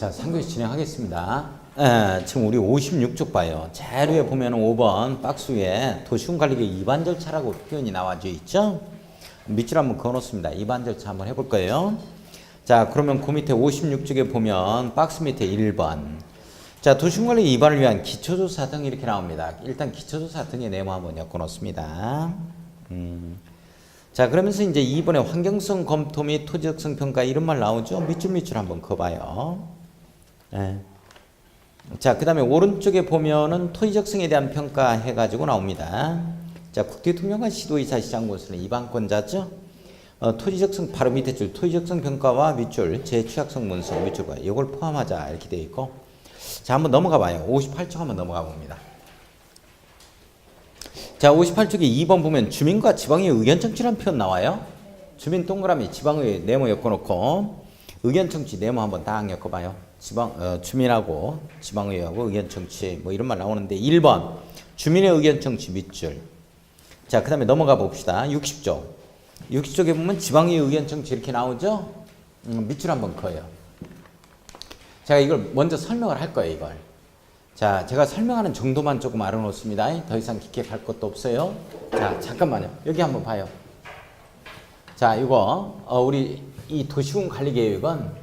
자, 3교시 진행하겠습니다. 지금 우리 56쪽 봐요. 자료에 보면 5번 박스 위에 도시군관리계 입안 절차라고 표현이 나와져 있죠. 밑줄 한번 그어놓습니다. 입안 절차 한번 해볼 거예요. 자, 그러면 그 밑에 56쪽에 보면 박스 밑에 1번. 자, 도시군관리 입안을 위한 기초조사 등 이렇게 나옵니다. 일단 기초조사 등의 네모 한번 엮어놓습니다. 자, 그러면서 이제 2번에 환경성 검토 및 토지적성 평가 이런 말 나오죠. 밑줄 한번 그어봐요. 네. 자, 그 다음에 오른쪽에 보면은 토지적성에 대한 평가 해가지고 나옵니다. 자, 국토대통령과 시도의사 시장군수는 입안권자죠. 토지적성 바로 밑에 줄 토지적성 평가와 밑줄 재취약성 문서 밑줄과 이걸 포함하자 이렇게 되어 있고. 자, 한번 넘어가 봐요. 58쪽 한번 넘어가 봅니다. 자, 58쪽에 2번 보면 주민과 지방의 의견 청취라는 표현 나와요. 주민 동그라미 지방의 네모 엮어놓고 의견 청취 네모 한번 딱 엮어봐요. 주민하고 지방의회하고 의견 청취 뭐 이런 말 나오는데 1번 주민의 의견 청취 밑줄. 자, 그 다음에 넘어가 봅시다. 60쪽. 60쪽에 보면 지방의회 의견 청취 이렇게 나오죠. 밑줄 한번 그어요. 제가 이걸 먼저 설명을 할 거예요, 이걸. 자, 제가 설명하는 정도만 조금 알아놓습니다. 더 이상 깊게 갈 것도 없어요. 자, 잠깐만요. 여기 한번 봐요. 자, 이거 우리 이 도시군관리계획은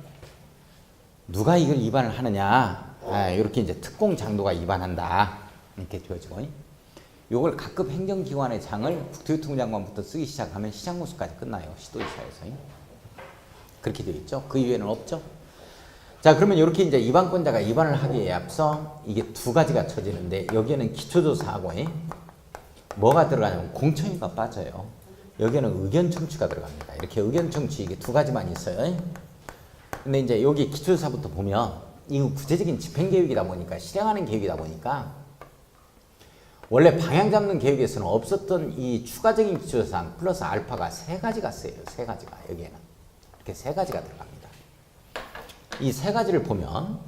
누가 이걸 입안을 하느냐? 이렇게 이제 특공장도가 입안한다. 이렇게 되어지고, 이걸 각급 행정기관의 장을 국토교통장관부터 쓰기 시작하면 시장군수까지 끝나요. 시도지사에서. 그렇게 되어 있죠. 그 이외에는 없죠. 자, 그러면 이렇게 이제 입안권자가 입안을 하기에 앞서 이게 두 가지가 쳐지는데 여기에는 기초조사하고 뭐가 들어가냐면 공청회가 빠져요. 여기에는 의견 청취가 들어갑니다. 이렇게 의견 청취 이게 두 가지만 있어요. 근데 이제 여기 기초조사부터 보면 이거 구체적인 집행계획이다 보니까 실행하는 계획이다 보니까 원래 방향 잡는 계획에서는 없었던 이 추가적인 기초조사항 플러스 알파가 세 가지가 쓰여요. 세 가지가 여기에는 이렇게 세 가지가 들어갑니다. 이 세 가지를 보면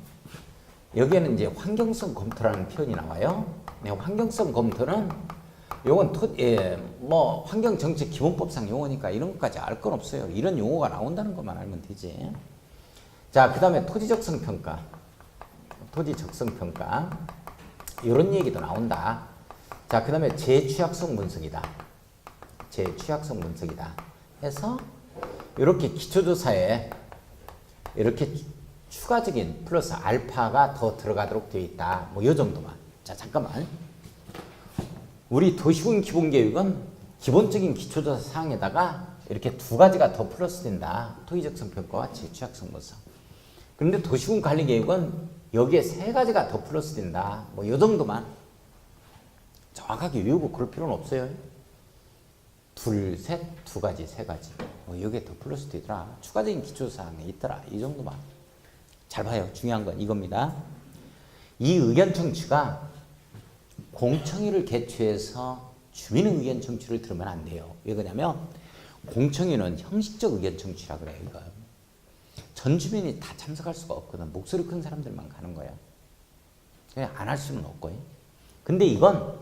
여기에는 이제 환경성 검토라는 표현이 나와요. 네, 환경성 검토는 요건 뭐 환경정책 기본법상 용어니까 이런 것까지 알 건 없어요. 이런 용어가 나온다는 것만 알면 되지. 자, 그 다음에 토지적성 평가. 토지적성 평가. 이런 얘기도 나온다. 자, 그 다음에 재취약성 분석이다. 재취약성 분석이다. 해서 이렇게 기초조사에 이렇게 추가적인 플러스 알파가 더 들어가도록 되어 있다. 뭐 이 정도만. 자, 잠깐만. 우리 도시군 기본계획은 기본적인 기초조사 사항에다가 이렇게 두 가지가 더 플러스 된다. 토지적성 평가와 재취약성 분석. 그런데 도시군 관리계획은 여기에 세 가지가 더 플러스 된다. 뭐 이 정도만. 정확하게 외우고 그럴 필요는 없어요. 둘, 셋, 두 가지, 세 가지. 뭐 여기에 더 플러스 되더라. 추가적인 기초조사 사항에 있더라. 이 정도만. 잘 봐요. 중요한 건 이겁니다. 이 의견 청취가 공청회를 개최해서 주민의 의견 청취를 들으면 안 돼요. 왜 그러냐면 공청회는 형식적 의견 청취라 그래요. 이거. 전 주민이 다 참석할 수가 없거든. 목소리 큰 사람들만 가는 거예요. 안 할 수는 없고요. 근데 이건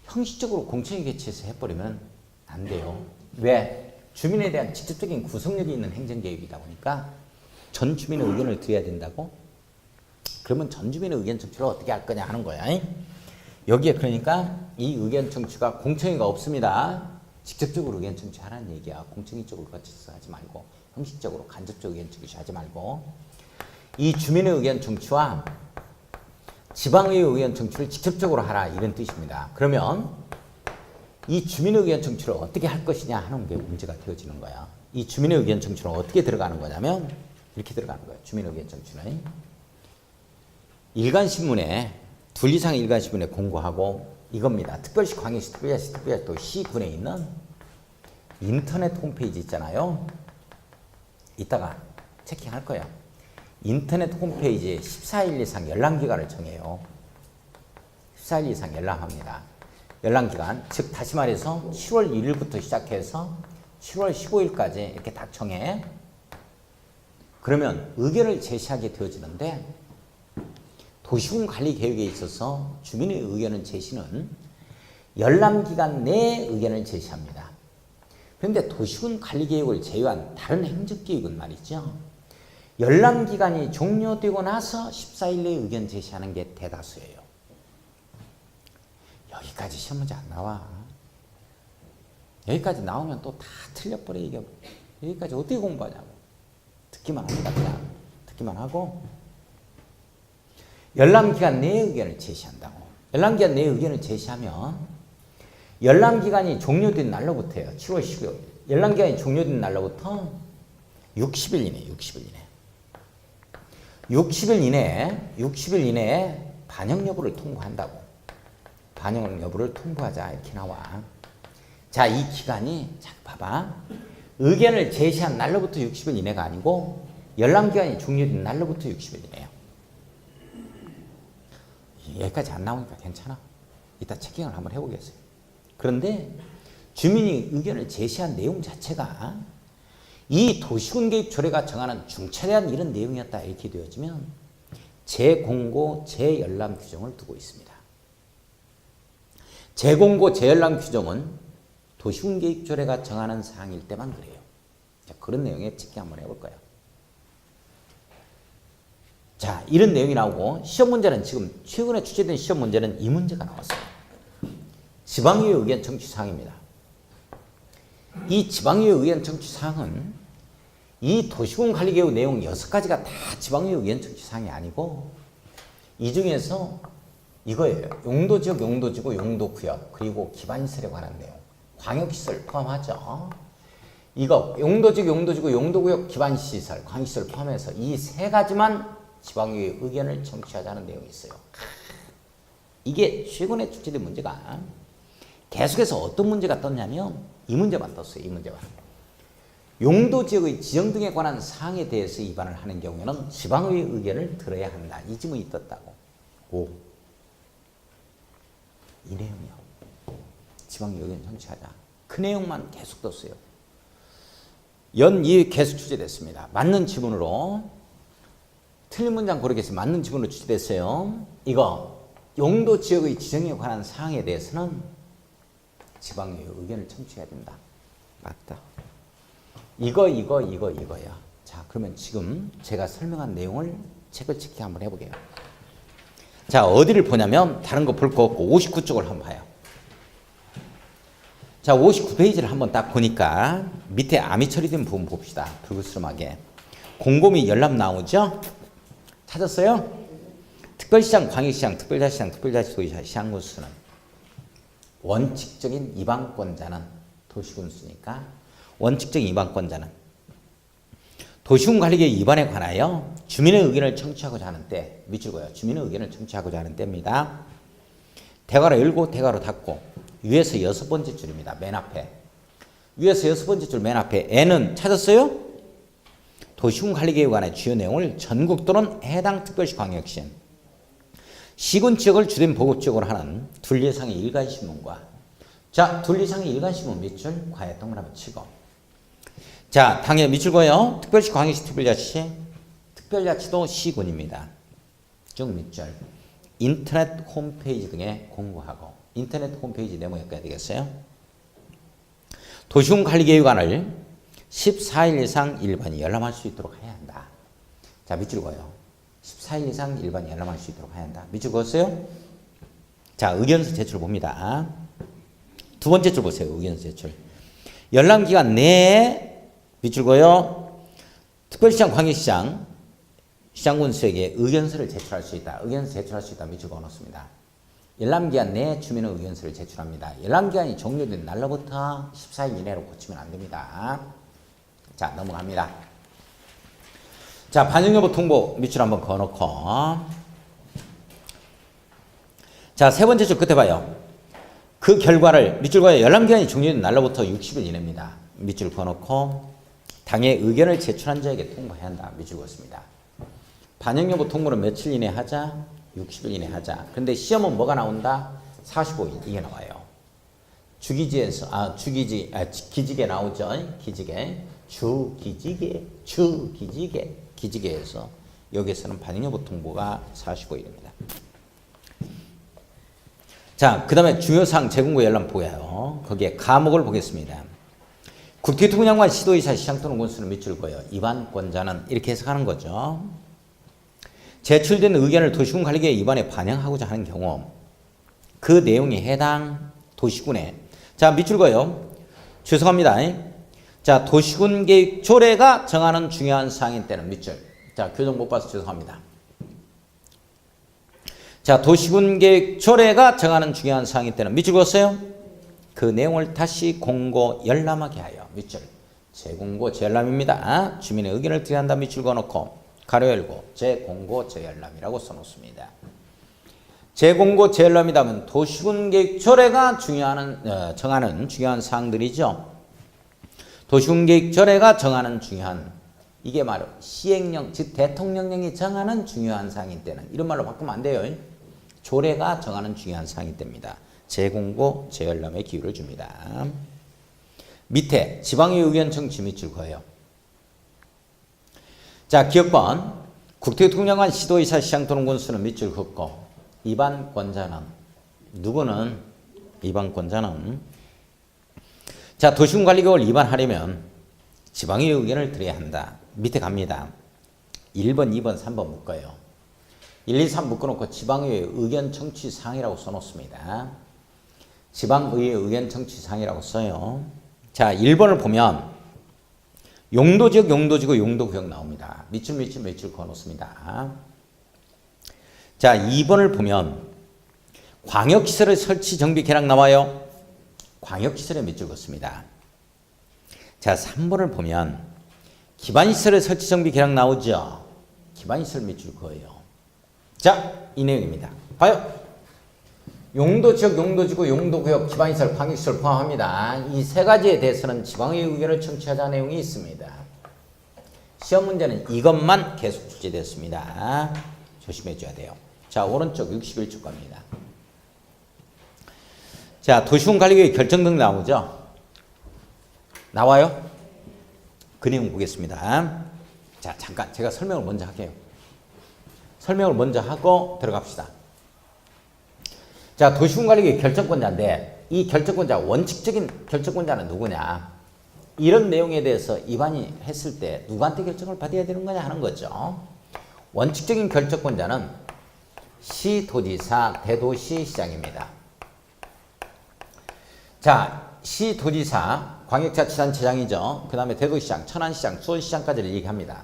형식적으로 공청회 개최해서 해버리면 안 돼요. 왜? 주민에 대한 직접적인 구속력이 있는 행정계획이다 보니까 전 주민의 의견을 드려야 된다고? 그러면 전 주민의 의견 청취를 어떻게 할 거냐 하는 거야. 여기에 그러니까 이 의견 청취가 공청회가 없습니다. 직접적으로 의견 청취하라는 얘기야. 공청회 쪽으로 거쳐서 하지 말고 형식적으로 간접적 의견 청취 하지 말고 이 주민의 의견 청취와 지방의 의견 청취를 직접적으로 하라 이런 뜻입니다. 그러면 이 주민의 의견 청취를 어떻게 할 것이냐 하는 게 문제가 되어지는 거야. 이 주민의 의견 청취는 어떻게 들어가는 거냐면 이렇게 들어가는 거예요. 주민의 의견 청취는 일간신문에 둘 이상의 일간신문에 공고하고 이겁니다. 특별시, 광역시, 특별시, 특별시 또 시군에 있는 인터넷 홈페이지 있잖아요. 이따가 체킹할 거예요. 인터넷 홈페이지에 14일 이상 열람기간을 정해요. 14일 이상 열람합니다. 열람기간, 즉 다시 말해서 10월 1일부터 시작해서 10월 15일까지 이렇게 딱 정해. 그러면 의견을 제시하게 되어지는데 도시군 관리 계획에 있어서 주민의 의견을 제시는 열람기간 내에 의견을 제시합니다. 그런데 도시군 관리 계획을 제외한 다른 행정 계획은 말이죠. 열람기간이 종료되고 나서 14일 내에 의견 제시하는 게 대다수예요. 여기까지 시험 문제 안 나와. 여기까지 나오면 또 다 틀려버려. 이게 여기까지 어떻게 공부하냐고. 듣기만 합니다. 그냥 듣기만 하고 열람기간 내에 의견을 제시한다고. 열람기간 내에 의견을 제시하면 열람기간이 종료된 날로부터요. 7월 15일. 열람기간이 종료된 날로부터 60일 이내, 60일 이내에 반영 여부를 통보한다고. 반영 여부를 통보하자 이렇게 나와. 자, 이 기간이 자 봐봐. 의견을 제시한 날로부터 60일 이내가 아니고 열람기간이 종료된 날로부터 60일 이내예요. 여기까지 안 나오니까 괜찮아. 이따 체킹을 한번 해보겠어요. 그런데 주민이 의견을 제시한 내용 자체가 이 도시군 개입 조례가 정하는 중차대한 이런 내용이었다 이렇게 되어지면 재공고, 재열람 규정을 두고 있습니다. 재공고, 재열람 규정은 도시군 개입 조례가 정하는 사항일 때만 그래요. 자, 그런 내용에 체킹 한번 해볼 거예요. 자, 이런 내용이 나오고 시험 문제는 지금 최근에 출제된 시험 문제는 이 문제가 나왔어요. 지방의회 의견 청취 사항입니다. 이 지방의회 의견 청취 사항은 이 도시군 관리개혁 내용 6가지가 다 지방의회 의견 청취 사항이 아니고 이 중에서 이거예요. 용도지역, 용도지구, 용도구역 그리고 기반시설에 관한 내용. 광역시설 포함하죠. 이거 용도지역, 용도지구, 용도구역, 기반시설, 광역시설 포함해서 이 3가지만 지방의회 의견을 청취하자는 내용이 있어요. 이게 최근에 출제된 문제가 계속해서 어떤 문제가 떴냐면 이 문제만 떴어요. 이 문제만. 용도지역의 지정 등에 관한 사항에 대해서 위반을 하는 경우에는 지방의회 의견을 들어야 한다. 이 지문이 떴다고. 오. 이 내용이요. 지방의회 의견 청취하자. 그 내용만 계속 떴어요. 연 2회 계속 출제됐습니다. 맞는 지문으로 틀린 문장 고르겠습니다. 맞는 지문으로 출제됐어요. 이거 용도 지역의 지정에 관한 사항에 대해서는 지방의회 의견을 청취해야 된다. 맞다. 이거야. 자, 그러면 지금 제가 설명한 내용을 책을 체크 한번 해보게요. 자, 어디를 보냐면 다른 거 볼 거 없고 59쪽을 한번 봐요. 자, 59페이지를 한번 딱 보니까 밑에 암이 처리된 부분 봅시다. 불그스름하게. 곰곰이 열람 나오죠? 찾았어요? 특별시장, 광역시장, 특별자치장, 특별자치도지사, 시장군수는 원칙적인 이방권자는 도시군수니까 원칙적인 이방권자는 도시군 관리계획 위반에 관하여 주민의 의견을 청취하고자 하는 때 밑줄 그어요. 주민의 의견을 청취하고자 하는 때입니다. 대괄호 열고 대괄호 닫고 위에서 6번째 줄입니다. 맨 앞에. 위에서 6번째 줄 맨 앞에 N은 찾았어요? 도시군 관리계획에 관한 주요 내용을 전국 또는 해당 특별시 광역시 시군 지역을 주된 보급지역으로 하는 둘 이상의 일간신문과 자, 둘 이상의 일간신문 밑줄 과에 동그라미 치고 자, 당연 밑줄 그어요. 특별시 광역시 특별자치 특별자치도 시군입니다. 쭉 밑줄 인터넷 홈페이지 등에 공고하고 인터넷 홈페이지 네모 엮어야 되겠어요. 도시군 관리계획안을 14일 이상 일반이 열람할 수 있도록 해야 한다. 자, 밑줄 그어요. 14일 이상 일반이 열람할 수 있도록 해야 한다. 밑줄 그었어요? 자, 의견서 제출 봅니다. 두 번째 줄 보세요. 의견서 제출. 열람기간 내에 밑줄 그어요. 특별시장, 광역시장, 시장군수에게 의견서를 제출할 수 있다. 의견서 제출할 수 있다. 밑줄 그어놓습니다. 열람기간 내에 주민의 의견서를 제출합니다. 열람기간이 종료된 날로부터 14일 이내로 고치면 안 됩니다. 자, 넘어갑니다. 자, 반영여부 통보 밑줄 한번 그어놓고 자, 세 번째 줄 끝에 봐요. 그 결과를 밑줄 그어요. 열람기간이 종료된 날로부터 60일 이내입니다. 밑줄 그어놓고 당의 의견을 제출한 자에게 통보해야 한다. 밑줄 그었습니다. 반영여부 통보는 며칠 이내 하자? 60일 이내 하자. 근데 시험은 뭐가 나온다? 45일 이게 나와요. 기직에 나오죠. 기직에서 여기에서는 반영여부 통보가 45일입니다. 자, 그 다음에 중요사항 재공고 열람 보여요. 거기에 과목을 보겠습니다. 국토교통부장관 시도의사 시장 또는 군수는 밑줄 그어요. 입안권자는 이렇게 해석하는 거죠. 제출된 의견을 도시군 관리계획 입안에 반영하고자 하는 경우 그 내용이 해당 도시군에 자 밑줄 그어요. 죄송합니다. 자 도시군 계획 조례가 정하는 중요한 사항인 때는 밑줄. 자 교정 못 봐서 죄송합니다. 자 도시군 계획 조례가 정하는 중요한 사항인 때는 밑줄 그었어요. 그 내용을 다시 공고 열람하게 하여 밑줄. 재공고 재열람입니다. 주민의 의견을 드려한다 밑줄 그어놓고 가로 열고 재공고 재열람이라고 써놓습니다. 재공고 재열람이라면 도시군 계획 조례가 정하는 중요한 사항들이죠. 도시군 계획 조례가 정하는 중요한 이게 바로 시행령 즉 대통령령이 정하는 중요한 사항인 때는 이런 말로 바꾸면 안 돼요. 조례가 정하는 중요한 사항이 됩니다. 재공고 재열람의 기회를 줍니다. 밑에 지방의 의견 청취 밑줄 그어요. 자 기억번 국토교통장관 시도의사 시장 또는 군수는 밑줄 긋고 입안권자는 누구는 입안권자는 자 도시군 관리계획을 입안하려면 지방의 의견을 드려야 한다. 밑에 갑니다. 1번, 2번, 3번 묶어요. 1, 2, 3 묶어놓고 지방의회 의견 청취 사항이라고 써놓습니다. 지방의회 의견 청취 사항이라고 써요. 자 1번을 보면 용도지역, 용도지구, 용도구역 나옵니다. 밑줄 그어놓습니다. 자 2번을 보면 광역시설의 설치, 정비, 개량 나와요. 광역시설에 밑줄 그었습니다. 자 3번을 보면 기반시설의 설치, 정비, 개량 나오죠. 기반시설 밑줄 그어요. 자 이 내용입니다. 봐요. 용도지역, 용도지구, 용도구역, 기반시설, 광역시설 포함합니다. 이 세 가지에 대해서는 지방의 의견을 청취하자는 내용이 있습니다. 시험 문제는 이것만 계속 출제됐습니다. 조심해 줘야 돼요. 자 오른쪽 61쪽 겁니다. 자 도시군 관리계획 결정 등 나오죠. 나와요? 그 내용 보겠습니다. 자 잠깐 제가 설명을 먼저 할게요. 설명을 먼저 하고 들어갑시다. 자 도시군 관리계획 결정권자인데 이 결정권자 원칙적인 결정권자는 누구냐 이런 내용에 대해서 입안이 했을 때 누구한테 결정을 받아야 되는 거냐 하는 거죠. 원칙적인 결정권자는 시도지사, 대도시, 시장입니다. 자 시도지사 광역자치단체장이죠. 그 다음에 대도시장, 천안시장, 수원시장까지를 얘기합니다.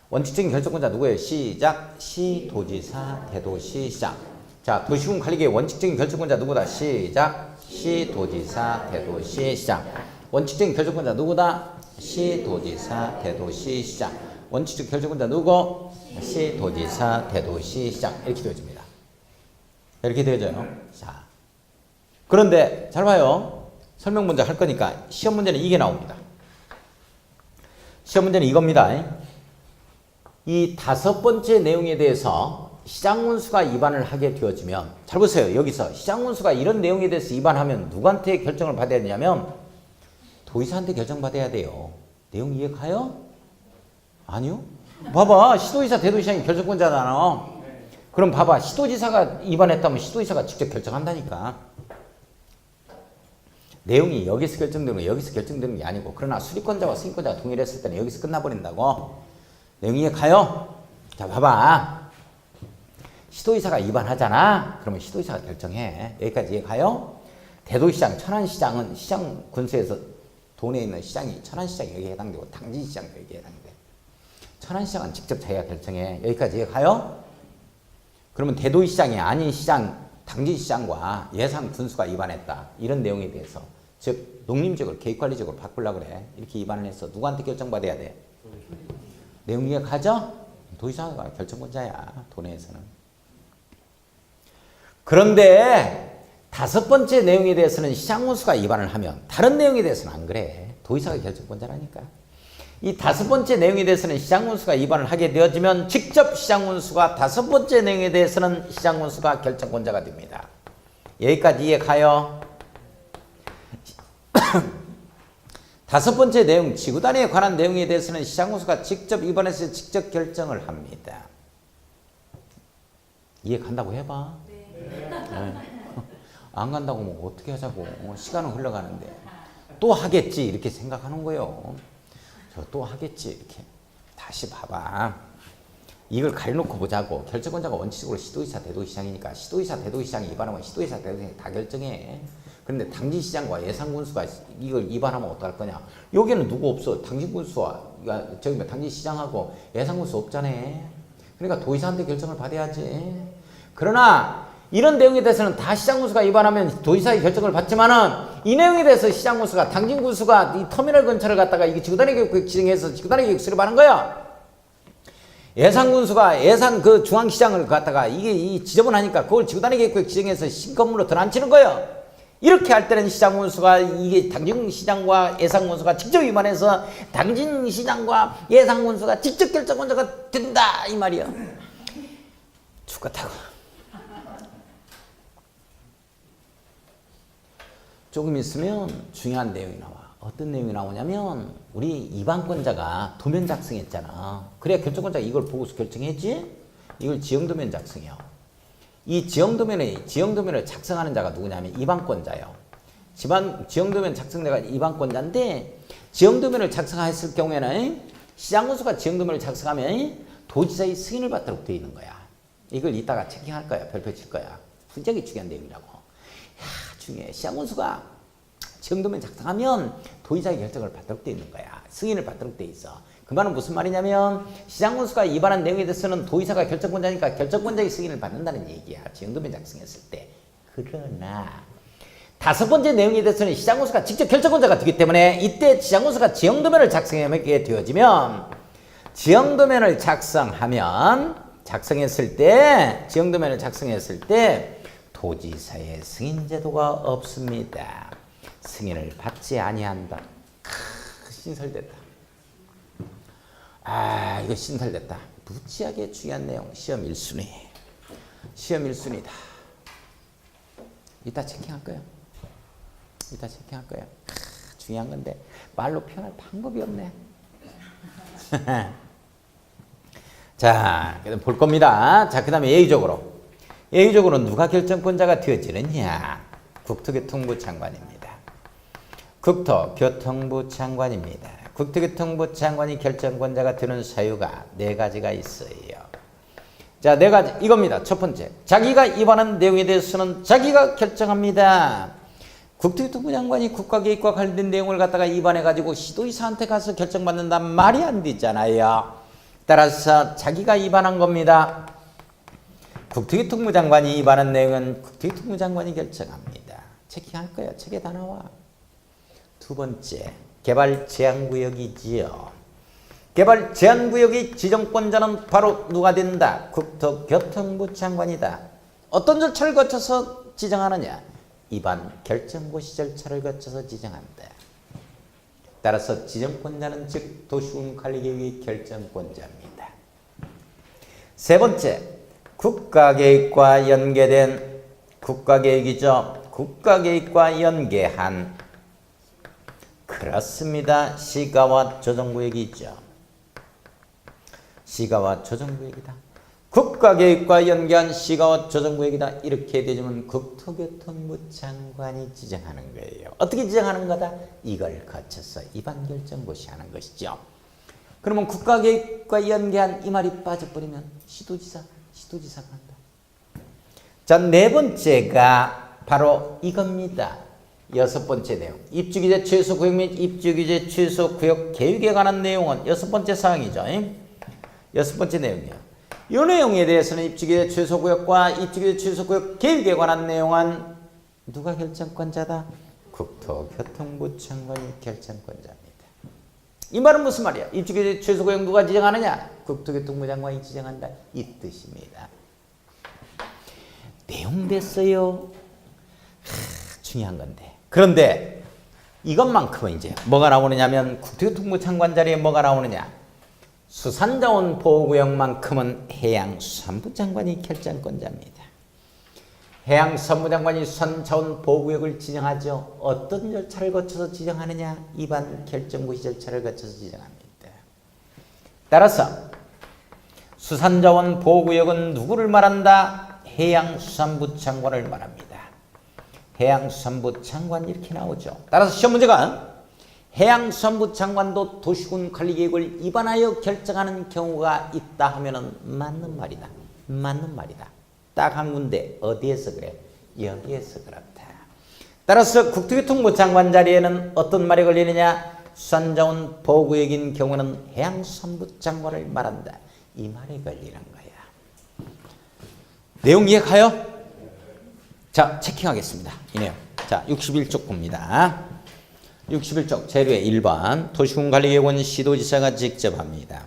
원칙적인 결정권자 누구예요? 시작 시도지사, 대도시, 시장. 자 도시군 관리계획 원칙적인 결정권자 누구다? 시작 시도지사, 대도시, 시장. 원칙적인 결정권자 누구다? 시도지사, 대도시, 시장. 원칙적 결정권자 누구? 시도지사, 대도시, 시장. 이렇게 되어집니다. 이렇게 되어져요. 자 그런데 잘 봐요. 설명 문제 할 거니까 시험 문제는 이게 나옵니다. 시험 문제는 이겁니다. 이 5번째 내용에 대해서 시장군수가 입안을 하게 되어지면 잘 보세요. 여기서 시장군수가 이런 내용에 대해서 입안하면 누구한테 결정을 받아야 되냐면 도의사한테 결정받아야 돼요. 내용 이해가요? 아니요? 봐봐. 시도지사, 대도시장이 결정권자잖아. 그럼 봐봐. 시도지사가 입안했다면 시도지사가 직접 결정한다니까. 내용이 여기서 결정되는 거 여기서 결정되는 게 아니고 그러나 수리권자와 승인권자가 동일했을 때는 여기서 끝나버린다고. 내용 이해가요? 자 봐봐. 시도지사가 입안하잖아. 그러면 시도지사가 결정해. 여기까지 이해가요? 대도시장, 천안시장은 시장 군수에서 돈에 있는 시장이 천안시장이 여기에 해당되고 당진시장도 여기에 해당돼. 천안시장은 직접 자기가 결정해. 여기까지 이해가요? 그러면 대도시장이 아닌 시장, 당진시장과 예산 군수가 입안했다. 이런 내용에 대해서 즉 농림지역을 계획관리적으로 바꾸려고 그래. 이렇게 입안을 해서 누구한테 결정받아야 돼? 내용 이해가죠? 도지사가 결정권자야. 도내에서는. 그런데 5번째 내용에 대해서는 시장군수가 입안을 하면 다른 내용에 대해서는 안 그래. 도지사가 결정권자라니까. 이 5번째 내용에 대해서는 시장군수가 입안을 하게 되어지면 직접 시장군수가 5번째 내용에 대해서는 시장군수가 결정권자가 됩니다. 여기까지 이해가요? 5번째 내용 지구단위에 관한 내용에 대해서는 시장군수가 직접 입안해서 직접 결정을 합니다. 이해 간다고 해봐. 네. 안 간다고 뭐 어떻게 하자고. 시간은 흘러가는데. 또 하겠지 이렇게 생각하는 거예요. 저 또 하겠지 이렇게. 다시 봐봐. 이걸 가려놓고 보자고. 결정권자가 원칙적으로 시도의사 대도시장이니까 시도의사 대도시장이 위반하면 시도의사 대도시장이 다 결정해. 그런데 당진시장과 예산군수가 이걸 위반하면 어떡할 거냐. 여기는 누구 없어. 당진군수와 저기 당진시장하고 예산군수 없잖아. 그러니까 도의사한테 결정을 받아야지. 그러나 이런 내용에 대해서는 다 시장군수가 위반하면 도의사의 결정을 받지만은 이 내용에 대해서 시장군수가 당진군수가 이 터미널 근처를 갖다가 이게 지구단위 계획 지정해서 지구단위 계획 수립하는 거야. 예산군수가 예산 그 중앙시장을 갖다가 이게 이 지저분하니까 그걸 지구단위 계획 지정해서 신건물로 들어앉히는 거예요. 이렇게 할 때는 시장군수가 이게 당진시장과 예산군수가 직접 위반해서 당진시장과 예산군수가 직접 결정권자가 된다 이 말이야. 죽겠다고. 조금 있으면 중요한 내용이 나와. 어떤 내용이 나오냐면 우리 위반권자가 도면 작성했잖아. 그래야 결정권자가 이걸 보고서 결정했지? 이걸 지형도면 작성해요. 이 지형도면을 작성하는 자가 누구냐면 위반권자예요. 지형도면 작성자가 위반권자인데 지형도면을 작성했을 경우에는 시장군수가 지형도면을 작성하면 도지사의 승인을 받도록 되어 있는 거야. 이걸 이따가 체킹할 거야. 별표 칠 거야. 굉장히 중요한 내용이라고. 중요해. 시장군수가 지형도면 작성하면 도의사의 결정을 받도록 되어 있는 거야. 승인을 받도록 되어 있어. 그 말은 무슨 말이냐면 시장군수가 위반한 내용에 대해서는 도의사가 결정권자니까 결정권자의 승인을 받는다는 얘기야. 지형도면 작성했을 때. 그러나 다섯 번째 내용에 대해서는 시장군수가 직접 결정권자가 되기 때문에 이때 시장군수가 지형도면을 작성하게 되어지면 지형도면을 작성했을 때 도지사의 승인 제도가 없습니다. 승인을 받지 아니한다. 신설됐다. 이거 신설됐다. 무지하게 중요한 내용. 시험 1순위. 시험 1순위다. 이따 체킹할 거예요. 중요한 건데 말로 표현할 방법이 없네. 자, 그럼 볼 겁니다. 자, 그 다음에 예의적으로 누가 결정권자가 되어지느냐? 국토교통부 장관입니다. 국토교통부 장관이 결정권자가 되는 사유가 4가지가 있어요. 자, 4가지 이겁니다. 첫 번째, 자기가 위반한 내용에 대해서는 자기가 결정합니다. 국토교통부 장관이 국가계획과 관련된 내용을 갖다가 위반해가지고 시도의사한테 가서 결정받는단 말이 안 되잖아요. 따라서 자기가 위반한 겁니다. 국토교통부 장관이 위반한 내용은 국토교통부 장관이 결정합니다. 체킹할 거예요. 책에 다 나와. 두 번째, 개발 제한구역이지요. 개발 제한구역의 지정권자는 바로 누가 된다? 국토교통부 장관이다. 어떤 절차를 거쳐서 지정하느냐? 위반 결정고 시절차를 거쳐서 지정한다. 따라서 지정권자는 즉 도시군관리계획의 결정권자입니다. 세 번째, 국가계획과 연계된 국가계획이죠. 국가계획과 연계한 그렇습니다. 시가와 조정구역이죠. 시가와 조정구역이다. 국가계획과 연계한 시가와 조정구역이다. 이렇게 되면 국토교통부 장관이 지정하는 거예요. 어떻게 지정하는 거다? 이걸 거쳐서 위반결정고시 하는 것이죠. 그러면 국가계획과 연계한 이 말이 빠져버리면 시도지사가 한다. 자, 4번째가 바로 이겁니다. 6번째 내용. 입주규제 취소구역 및 입주규제 취소구역 계획에 관한 내용은 6번째 사항이죠. 6번째 내용이요. 이 내용에 대해서는 입주규제 취소구역과 입주규제 취소구역 계획에 관한 내용은 누가 결정권자다? 국토교통부 장관이 결정권자입니다. 이 말은 무슨 말이야? 입주규제 취소구역 누가 지정하느냐? 국토교통부 장관이 지정한다. 이 뜻입니다. 내용 됐어요. 중요한 건데. 그런데 이것만큼은 이제 뭐가 나오느냐면 국토교통부 장관 자리에 뭐가 나오느냐? 수산자원 보호구역만큼은 해양수산부 장관이 결정권자입니다. 해양수산부 장관이 수산자원 보호구역을 지정하죠. 어떤 절차를 거쳐서 지정하느냐? 위반 결정고시 절차를 거쳐서 지정합니다. 따라서 수산자원 보호구역은 누구를 말한다? 해양수산부 장관을 말합니다. 해양수산부 장관 이렇게 나오죠. 따라서 시험 문제가 해양수산부 장관도 도시군 관리계획을 위반하여 결정하는 경우가 있다 하면은 맞는 말이다. 맞는 말이다. 딱 한 군데 어디에서 그래? 여기에서 그렇다. 따라서 국토교통부 장관 자리에는 어떤 말이 걸리느냐? 수산자원 보호구역인 경우는 해양수산부 장관을 말한다. 이 말이 걸리는 거야. 내용 이해가요? 자, 체킹하겠습니다. 이 내용. 자, 61쪽 봅니다. 61쪽 재료의 1번 도시군관리계획은 시도지사가 직접 합니다.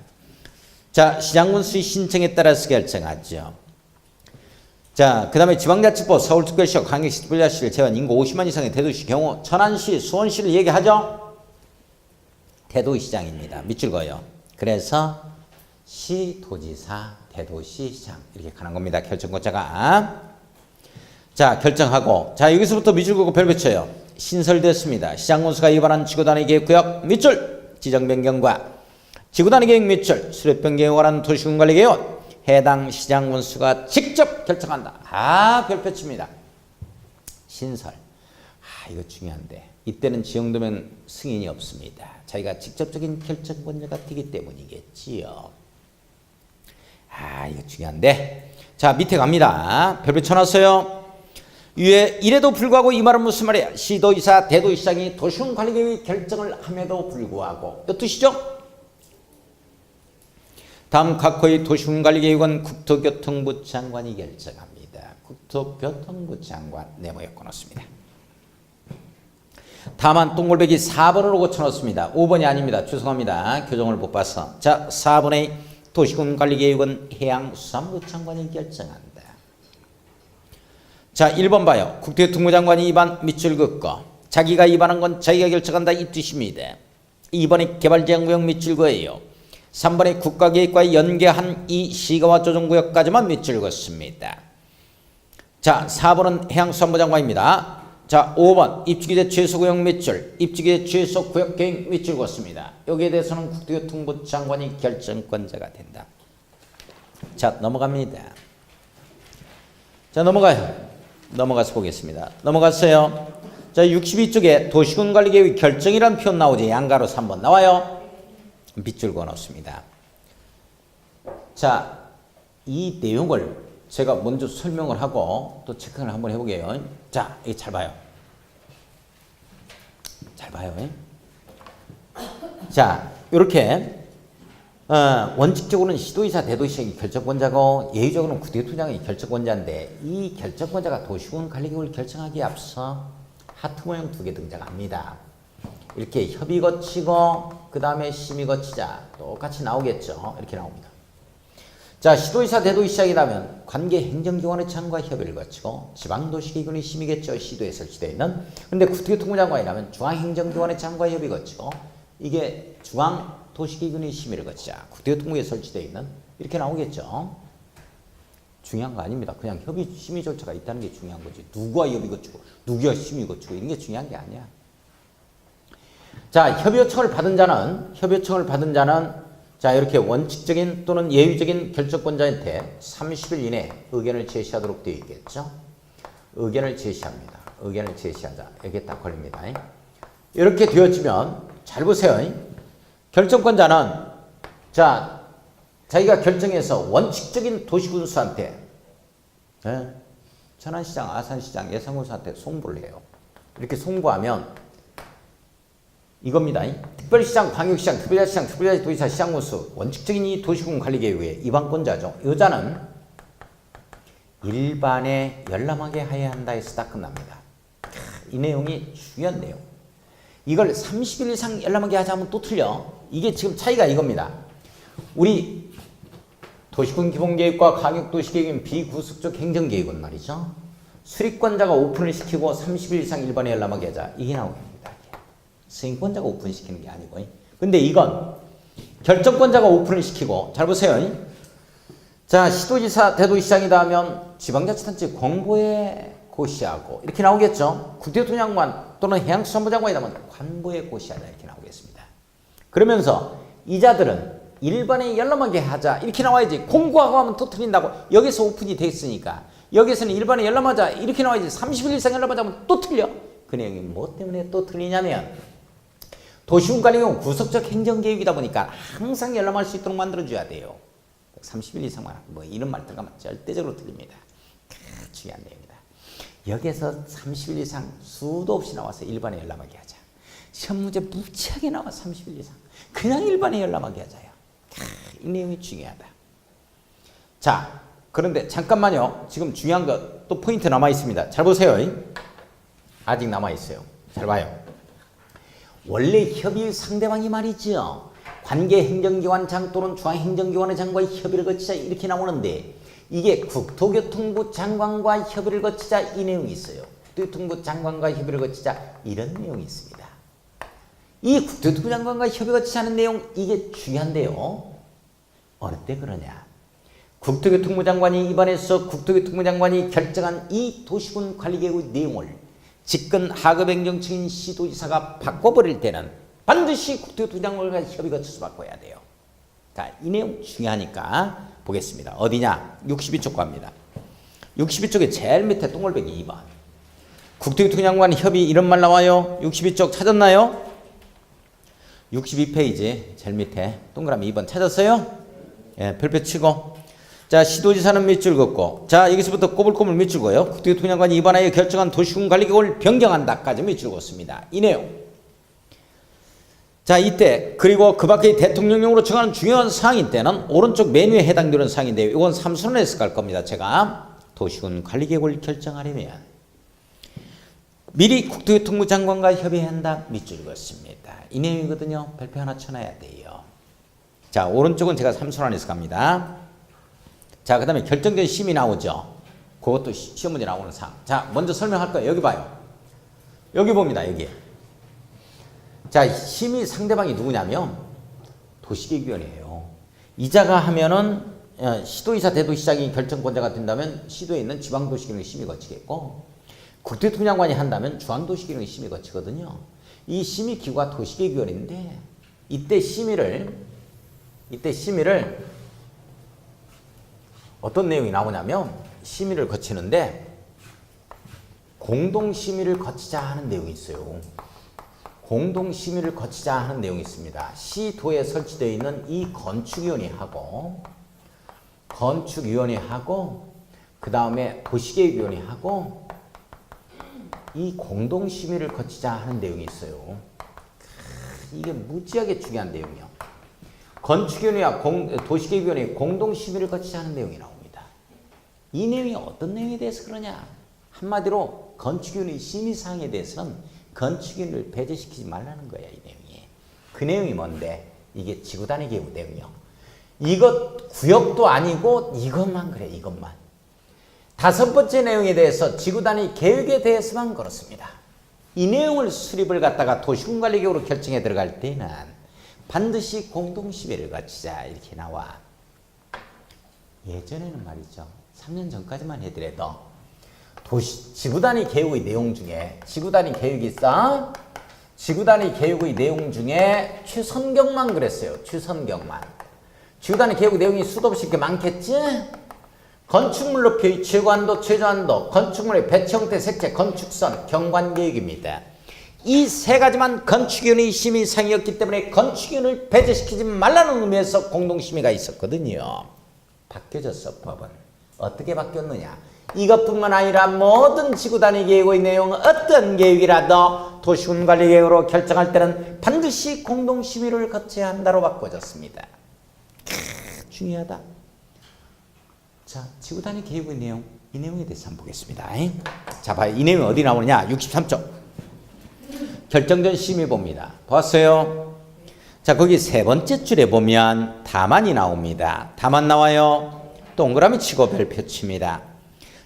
자, 시장군 수의 신청에 따라서 결정하죠. 자, 그 다음에 지방자치법 서울특별시와 광역시 특별자치를 제외한 인구 50만 이상의 대도시 경우 천안시, 수원시를 얘기하죠. 대도시장입니다. 밑줄 그어요. 그래서 시도지사, 대도시장 이렇게 가는 겁니다. 결정권자가. 자, 결정하고 자 여기서부터 밑줄 그고 별 붙여요. 신설됐습니다. 시장군수가 위반한 지구단위 계획구역 밑줄 지정 변경과 지구단위 계획 밑줄 수립 변경에 관한 도시군관리계획 해당 시장군수가 직접 결정한다. 별표 칩니다. 신설. 이거 중요한데 이때는 지정되면 승인이 없습니다. 자기가 직접적인 결정권자가 되기 때문이겠지요. 이거 중요한데 자 밑에 갑니다. 별표 쳐놨어요. 위에 이래도 불구하고 이 말은 무슨 말이야? 시도지사, 대도시장이 도시군관리계획 결정을 함에도 불구하고 몇 뜻이죠? 다음 각호의 도시군관리계획은 국토교통부 장관이 결정합니다. 국토교통부 장관 네모에 꺼놓습니다. 다만 동글배기 4번으로 고쳐놓습니다. 5번이 아닙니다. 죄송합니다. 교정을 못 봐서. 자, 4번의 도시군관리계획은 해양수산부 장관이 결정한다. 자, 1번 봐요. 국토교통부 장관이 위반 밑줄 긋고 자기가 위반한 건 자기가 결정한다 이 뜻입니다. 2번의 개발제한구역 밑줄 그어요. 3번의 국가계획과 연계한 이 시가와 조정구역까지만 밑줄 긋습니다. 자, 4번은 해양수산부 장관입니다. 자, 5번 입지기재 최소구역 밑줄, 입지기재 최소구역계획 밑줄 긋습니다. 여기에 대해서는 국토교통부 장관이 결정권자가 된다. 자, 넘어갑니다. 자, 넘어가서 보겠습니다. 넘어갔어요. 자, 62쪽에 도시군관리계획 결정이라는 표현 나오지. 양가로 3번 나와요. 밑줄 그어놓습니다. 자, 이 내용을 제가 먼저 설명을 하고 또 체크를 한번 해보게요. 자, 이거 잘 봐요. 잘 봐요. 자, 이렇게 원칙적으로는 시도지사, 대도시장이 결정권자고 예의적으로는 국토교통부장이 결정권자인데 이 결정권자가 도시군관리계획을 결정하기에 앞서 하트 모양 2개 등장합니다. 이렇게 협의 거치고 그 다음에 심의 거치자 똑같이 나오겠죠. 이렇게 나옵니다. 자, 시도지사, 대도시장이라면 관계 행정기관의 장과 협의를 거치고 지방도시기관의 심의겠죠. 시도에 설치되어 있는. 근데 국토교통부 장관이라면 중앙행정기관의 장과 협의 거치고 이게 중앙도시기관의 심의를 거치자. 국토교통부에 설치되어 있는 이렇게 나오겠죠. 중요한 거 아닙니다. 그냥 협의 심의 절차가 있다는 게 중요한 거지. 누구와 협의 거치고 누구와 심의 거치고 이런 게 중요한 게 아니야. 자, 협의 요청을 받은 자는 자, 이렇게 원칙적인 또는 예외적인 결정권자한테 30일 이내에 의견을 제시하도록 되어 있겠죠. 의견을 제시합니다. 의견을 제시하자. 여기에 딱 걸립니다. 이렇게 되어지면 잘 보세요. 결정권자는 자, 자기가 결정해서 원칙적인 도시군수한테 천안시장, 아산시장, 예산군수한테 송부를 해요. 이렇게 송부하면 이겁니다. 특별시장, 광역시장, 특별자치장, 특별자치도지사, 시장군수 원칙적인 이 도시군 관리계획의 위반권자죠. 여자는 일반에 열람하게 해야 한다 해서 딱 끝납니다. 이 내용이 중요한 내용. 이걸 30일 이상 열람하게 하자면 또 틀려. 이게 지금 차이가 이겁니다. 우리 도시군 기본계획과 광역도시계획은 비구속적 행정계획은 말이죠. 수립권자가 오픈을 시키고 30일 이상 일반에 열람하게 하자. 이게 나오겠습니다. 승인권자가 오픈시키는 게 아니고. 근데 이건 결정권자가 오픈을 시키고 잘 보세요. 자, 시도지사, 대도시장이다 하면 지방자치단체 공보에 고시하고 이렇게 나오겠죠. 국토교통부 장관 또는 해양수산부 장관이다 하면 관보에 고시하자 이렇게 나오겠습니다. 그러면서 이자들은 일반에 열람하게 하자 이렇게 나와야지. 공고하고 하면 터뜨린다고 여기서 오픈이 돼 있으니까 여기서는 일반에 열람하자 이렇게 나와야지 30일 이상 열람하자면 또 틀려. 그 내용이 뭐 때문에 또 틀리냐면 도시군관리계획은 구속적 행정계획이다 보니까 항상 열람할 수 있도록 만들어줘야 돼요. 30일 이상만 뭐 이런 말 들어가면 절대적으로 틀립니다. 중요한 내용이다. 여기서 30일 이상 수도 없이 나와서 일반에 열람하게 하자. 시험 문제 무지하게 나와 30일 이상. 그냥 일반에 열람하게 하자요. 이 내용이 중요하다. 자, 그런데 잠깐만요. 지금 중요한 거 또 포인트 남아 있습니다. 잘 보세요. 아직 남아 있어요. 잘 봐요. 원래 협의 상대방이 말이죠. 관계행정기관장 또는 중앙행정기관의 장과의 협의를 거치자 이렇게 나오는데 이게 국토교통부 장관과 협의를 거치자 이 내용이 있어요. 국토교통부 장관과 협의를 거치자 이런 내용이 있습니다. 이 국토교통부 장관과 협의가 거치자는 내용 이게 중요한데요. 어느 때 그러냐. 국토교통부 장관이 입안해서 국토교통부 장관이 결정한 이 도시군 관리계획의 내용을 집권 하급행정처인 시도지사가 바꿔버릴 때는 반드시 국토교통부 장관과 협의가 거쳐서 바꿔야 돼요. 자, 이 내용 중요하니까 보겠습니다. 어디냐? 62쪽 갑니다. 62쪽에 제일 밑에 동글배기 2번. 국토교통부 장관 협의 이런 말 나와요. 62쪽 찾았나요? 62페이지 제일 밑에 동그라미 2번 찾았어요? 예, 별표 치고. 자, 시도지사는 밑줄 긋고. 자, 여기서부터 꼬불꼬불 밑줄 그어요. 국토교통부 장관이 입안하여 결정한 도시군 관리계획을 변경한다까지 밑줄 긋습니다. 이 내용. 자, 이때 그리고 그 밖의 대통령령으로 정하는 중요한 사항인 때는 오른쪽 메뉴에 해당되는 사항인데요. 이건 삼선에서 갈 겁니다. 제가 도시군 관리계획을 결정하려면 미리 국토교통부 장관과 협의한다 밑줄 그었습니다. 이 내용이거든요. 별표 하나 쳐놔야 돼요. 자, 오른쪽은 제가 삼선 안에서 갑니다. 자, 그 다음에 결정된 심의 나오죠. 그것도 시험 문제 나오는 사항. 자, 먼저 설명할 거예요. 여기 봐요. 여기 봅니다. 여기. 자, 심의 상대방이 누구냐면 도시계획위원회예요. 이자가 하면은 시도이사 대도시장이 결정권자가 된다면 시도에 있는 지방도시계획 심의 거치겠고 국토교통부 장관이 한다면 중앙도시계획 심의 거치거든요. 이 심의기구가 도시계획위원회인데 이때 심의를 어떤 내용이 나오냐면 심의를 거치는데 공동심의를 거치자 하는 내용이 있어요. 공동심의를 거치자 하는 내용이 있습니다. 시도에 설치되어 있는 이 건축위원회하고 그 다음에 도시계획위원회하고 이 공동심의를 거치자 하는 내용이 있어요. 이게 무지하게 중요한 내용이요. 건축위원회와 도시계획위원회 공동심의를 거치자 하는 내용이 나옵니다. 이 내용이 어떤 내용에 대해서 그러냐. 한마디로 건축위원회 심의사항에 대해서는 건축위원회를 배제시키지 말라는 거야. 이 내용이. 그 내용이 뭔데? 이게 지구단위 계획 내용이요. 이것 구역도 아니고 이것만 그래. 이것만. 다섯 번째 내용에 대해서 지구단위 계획에 대해서만 그렇습니다. 이 내용을 수립을 갖다가 도시군관리계획으로 결정해 들어갈 때는 반드시 공동심의를 거치자 이렇게 나와. 예전에는 말이죠. 3년 전까지만 해더라도 지구단위 계획의 내용 중에 지구단위 계획의 내용 중에 최선경만 그랬어요. 최선경만. 지구단위 계획의 내용이 수도 없이 이렇게 많겠지? 건축물 높이, 최고한도, 최저한도, 건축물의 배치 형태, 색채, 건축선, 경관계획입니다. 이 세 가지만 건축위원회 심의사항이었기 때문에 건축위원회를 배제시키지 말라는 의미에서 공동심의가 있었거든요. 바뀌어졌어, 법은. 어떻게 바뀌었느냐. 이것뿐만 아니라 모든 지구단위 계획의 내용은 어떤 계획이라도 도시군관리계획으로 결정할 때는 반드시 공동심의를 거쳐야 한다로 바꿔졌습니다. 중요하다. 자, 지구단위 계획의 내용, 이 내용에 대해서 한번 보겠습니다. 자, 봐요. 이 내용이 어디 나오느냐. 63쪽. 결정전 심의 봅니다. 봤어요? 자, 거기 세 번째 줄에 보면 다만이 나옵니다. 다만 나와요. 동그라미 치고 별표 칩니다.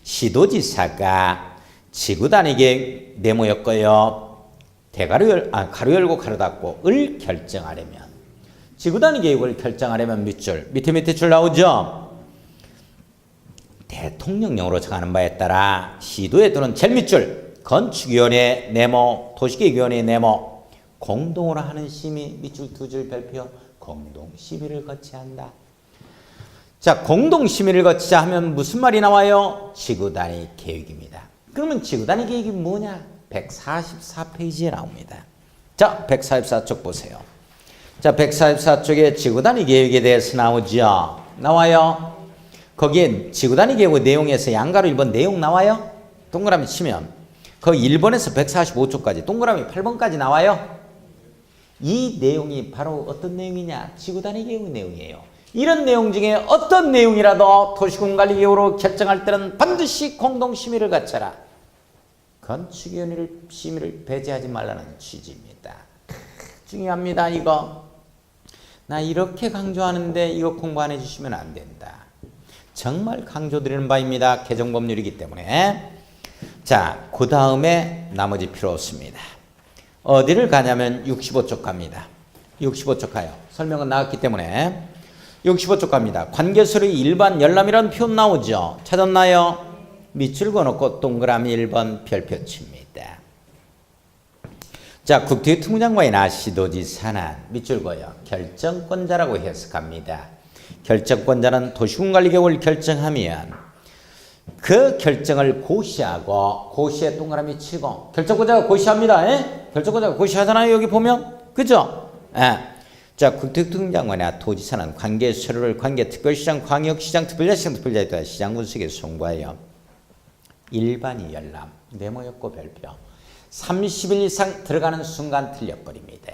시도지사가 지구단위 계획 네모였고요. 가로 열고 가로 닫고 을 결정하려면 지구단위 계획을 결정하려면 밑에 줄 나오죠? 대통령령으로 정하는 바에 따라 시도에 들어온 제일 밑줄 건축위원회 네모, 도시계획위원회 네모 공동으로 하는 심의 밑줄 두 줄 별표 공동심의를 거쳐야 한다. 자, 공동심의를 거치자 하면 무슨 말이 나와요? 지구단위 계획입니다. 그러면 지구단위 계획이 뭐냐? 144페이지에 나옵니다. 자, 144쪽 보세요. 자, 144쪽에 지구단위 계획에 대해서 나오죠. 나와요. 거기에 지구단위 계획의 내용에서 양가로 1번 내용 나와요. 동그라미 치면 거기 1번에서 145쪽까지 동그라미 8번까지 나와요. 이 내용이 바로 어떤 내용이냐? 지구단위 계획의 내용이에요. 이런 내용 중에 어떤 내용이라도 도시군관리계획으로 결정할 때는 반드시 공동심의를 갖춰라. 건축위원회 심의를 배제하지 말라는 취지입니다. 중요합니다. 이거. 나 이렇게 강조하는데 이거 공부 안 해주시면 안 된다. 정말 강조드리는 바입니다. 개정법률이기 때문에. 자, 그 다음에 나머지 필요 없습니다. 어디를 가냐면 65쪽 갑니다. 65쪽 가요. 설명은 나왔기 때문에 65쪽 갑니다. 관계서류의 일반 열람이라는 표현 나오죠. 찾았나요? 밑줄 그어놓고 동그라미 1번 별표 칩니다. 자, 국토교통부장관이 시도지사는 밑줄 그어요. 결정권자라고 해석합니다. 결정권자는 도시군관리계획을 결정하면 그 결정을 고시하고 고시에 동그라미 치고 결정권자가 고시합니다. 에? 결정권자가 고시하잖아요. 여기 보면. 그죠? 에. 자, 국토교통부장관이나 도지사는 관계 서류를 관계특별시장, 광역시장, 특별자치장, 특별자에 따라 시장 분석에 송부하여 일반이 열람, 네모였고 별표 30일 이상 들어가는 순간 틀려버립니다.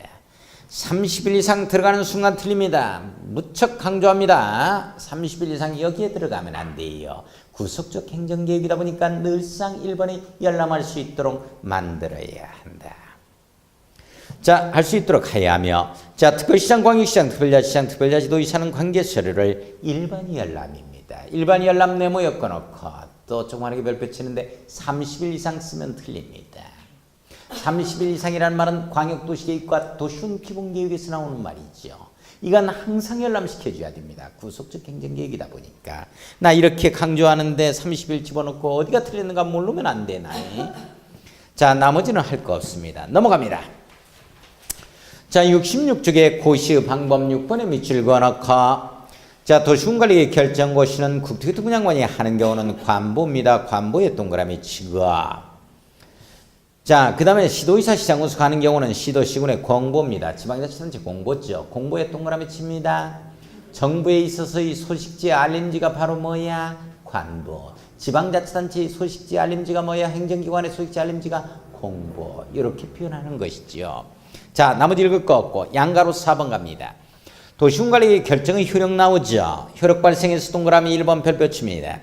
30일 이상 들어가는 순간 틀립니다. 무척 강조합니다. 30일 이상 여기에 들어가면 안 돼요. 구속적 행정계획이다 보니까 늘상 1번이 열람할 수 있도록 만들어야 한다. 자, 할 수 있도록 해야 하며, 자, 특별시장, 광역시장, 특별자치장, 특별자치도지사는 관계서류를 일반이 열람입니다. 일반이 열람 네모 엮어놓고 또 조그맣게 별표 치는데 30일 이상 쓰면 틀립니다. 30일 이상이라는 말은 광역도시계획과 도시군기본계획에서 나오는 말이죠. 이건 항상 열람시켜줘야 됩니다. 구속적 행정계획이다 보니까. 나 이렇게 강조하는데 30일 집어넣고 어디가 틀렸는가 모르면 안 되나요? 자, 나머지는 할 거 없습니다. 넘어갑니다. 자, 66쪽에 고시의 방법 6번에 밑줄 그어놓고, 자, 도시군관리의 결정고시는 국토교통부 장관이 하는 경우는 관보입니다. 관보에 동그라미 치고. 자, 그 다음에 시도의사 시장군수 가는 경우는 시도 시군의 공보입니다. 지방자치단체 공보죠. 공보에 동그라미 칩니다. 정부에 있어서의 소식지 알림지가 바로 뭐야? 관보. 지방자치단체의 소식지 알림지가 뭐야? 행정기관의 소식지 알림지가 공보. 이렇게 표현하는 것이죠. 자, 나머지 읽을 거 없고 양가로 4번 갑니다. 도시군관리계획 결정의 효력 나오죠. 효력 발생해서 동그라미 1번 별표 칩니다.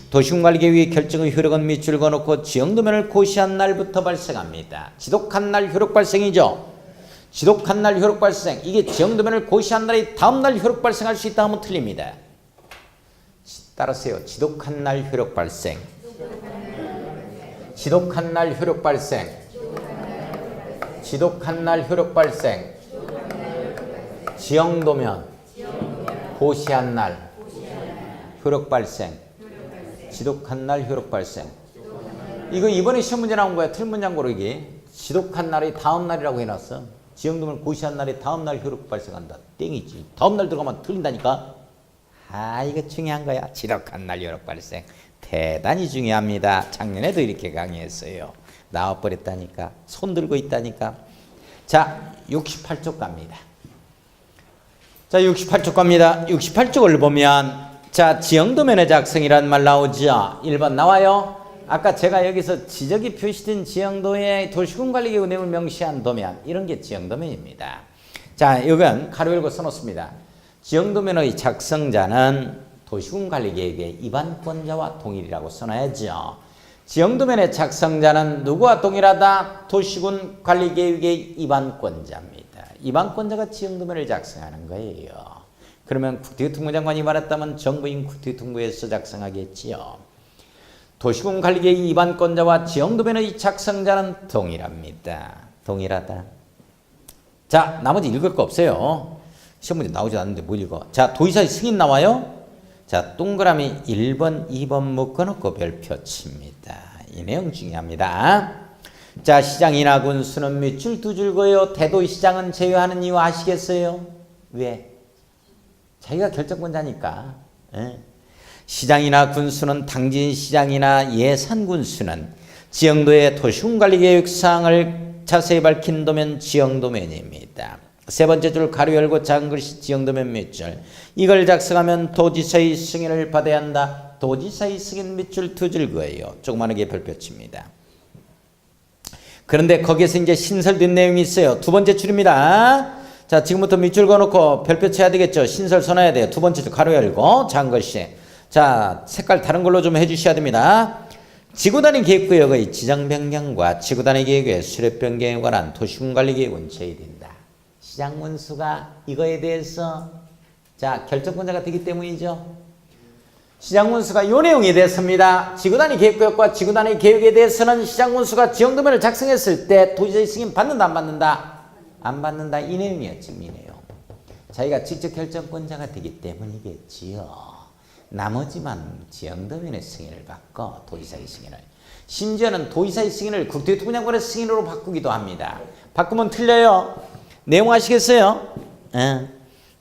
도시군관리계획의 결정의 효력은 밑줄 그어놓고 지형도면을 고시한 날부터 발생합니다. 지독한 날 효력 발생이죠. 지독한 날 효력 발생. 이게 지형도면을 고시한 날이 다음 날 효력 발생할 수 있다 하면 틀립니다. 따라서요. 지독한 날 효력 발생. 지독한 날 효력 발생. 지독한 날 효력 발생. 지형도면 고시한 날 효력 발생. 지독한 날 효력 발생. 이거 이번에 시험 문제 나온 거야. 틀 문장 고르기. 지독한 날이 다음 날이라고 해놨어. 지형도면 고시한 날이 다음 날 효력 발생한다. 땡이지. 다음 날 들어가면 틀린다니까. 아, 이거 중요한 거야. 지독한 날 효력 발생. 대단히 중요합니다. 작년에도 이렇게 강의했어요. 나와버렸다니까. 손 들고 있다니까. 자, 68쪽 갑니다. 자, 68쪽 갑니다. 68쪽을 보면 자, 지형도면의 작성이라는 말 나오죠. 1번 나와요. 아까 제가 여기서 지적이 표시된 지형도의 도시군관리계획 내용을 명시한 도면, 이런 게 지형도면입니다. 자, 이건 가로 열고 써놓습니다. 지형도면의 작성자는 도시군관리계획의 입안권자와 동일이라고 써놔야죠. 지형도면의 작성자는 누구와 동일하다? 도시군관리계획의 입안권자입니다. 입안권자가 지형도면을 작성하는 거예요. 그러면 국토교통부 장관이 말했다면 정부인 국토교통부에서 작성하겠지요. 도시군관리계획 입안권자와 지형도면의 작성자는 동일합니다. 동일하다. 자, 나머지 읽을 거 없어요. 시험 문제 나오지 않는데 뭘 읽어. 자, 도의사의 승인 나와요. 자, 동그라미 1번, 2번 묶어놓고 별표 칩니다. 이 내용 중요합니다. 자, 시장 인하군수는 밑줄 두 줄 그어요. 대도시장은 제외하는 이유 아시겠어요? 왜? 자기가 결정권자니까. 예? 시장이나 군수는 당진 시장이나 예산 군수는 지형도의 도시군관리계획사항을 자세히 밝힌 도면 지형도면입니다. 세 번째 줄 가로 열고 작은 글씨 지형도면 몇 줄. 이걸 작성하면 도지사의 승인을 받아야 한다. 도지사의 승인 밑줄 두 줄 거예요. 조그마하게 별표칩니다. 그런데 거기에서 이제 신설된 내용이 있어요. 두 번째 줄입니다. 자, 지금부터 밑줄 그어놓고 별표 쳐야 되겠죠. 신설 써놔야 돼요. 두 번째 줄 가로 열고 작은 글씨. 자, 색깔 다른 걸로 좀 해주셔야 됩니다. 지구단위 계획구역의 지정 변경과 지구단위 계획의 수립 변경에 관한 도시군관리계획은 제외된다. 시장군수가 이거에 대해서 자 결정권자가 되기 때문이죠. 시장군수가 이 내용이 됐습니다. 지구단위 계획구역과 지구단위 계획에 대해서는 시장군수가 지형도면을 작성했을 때 도지사의 승인 받는다 안 받는다? 안 받는다. 이 내용이었지. 이 내용. 자기가 직접 결정권자가 되기 때문이겠지요. 나머지만 지형도면의 승인을 받고 도지사의 승인을. 심지어는 도지사의 승인을 국토교통부장관의 승인으로 바꾸기도 합니다. 바꾸면 틀려요. 내용 아시겠어요?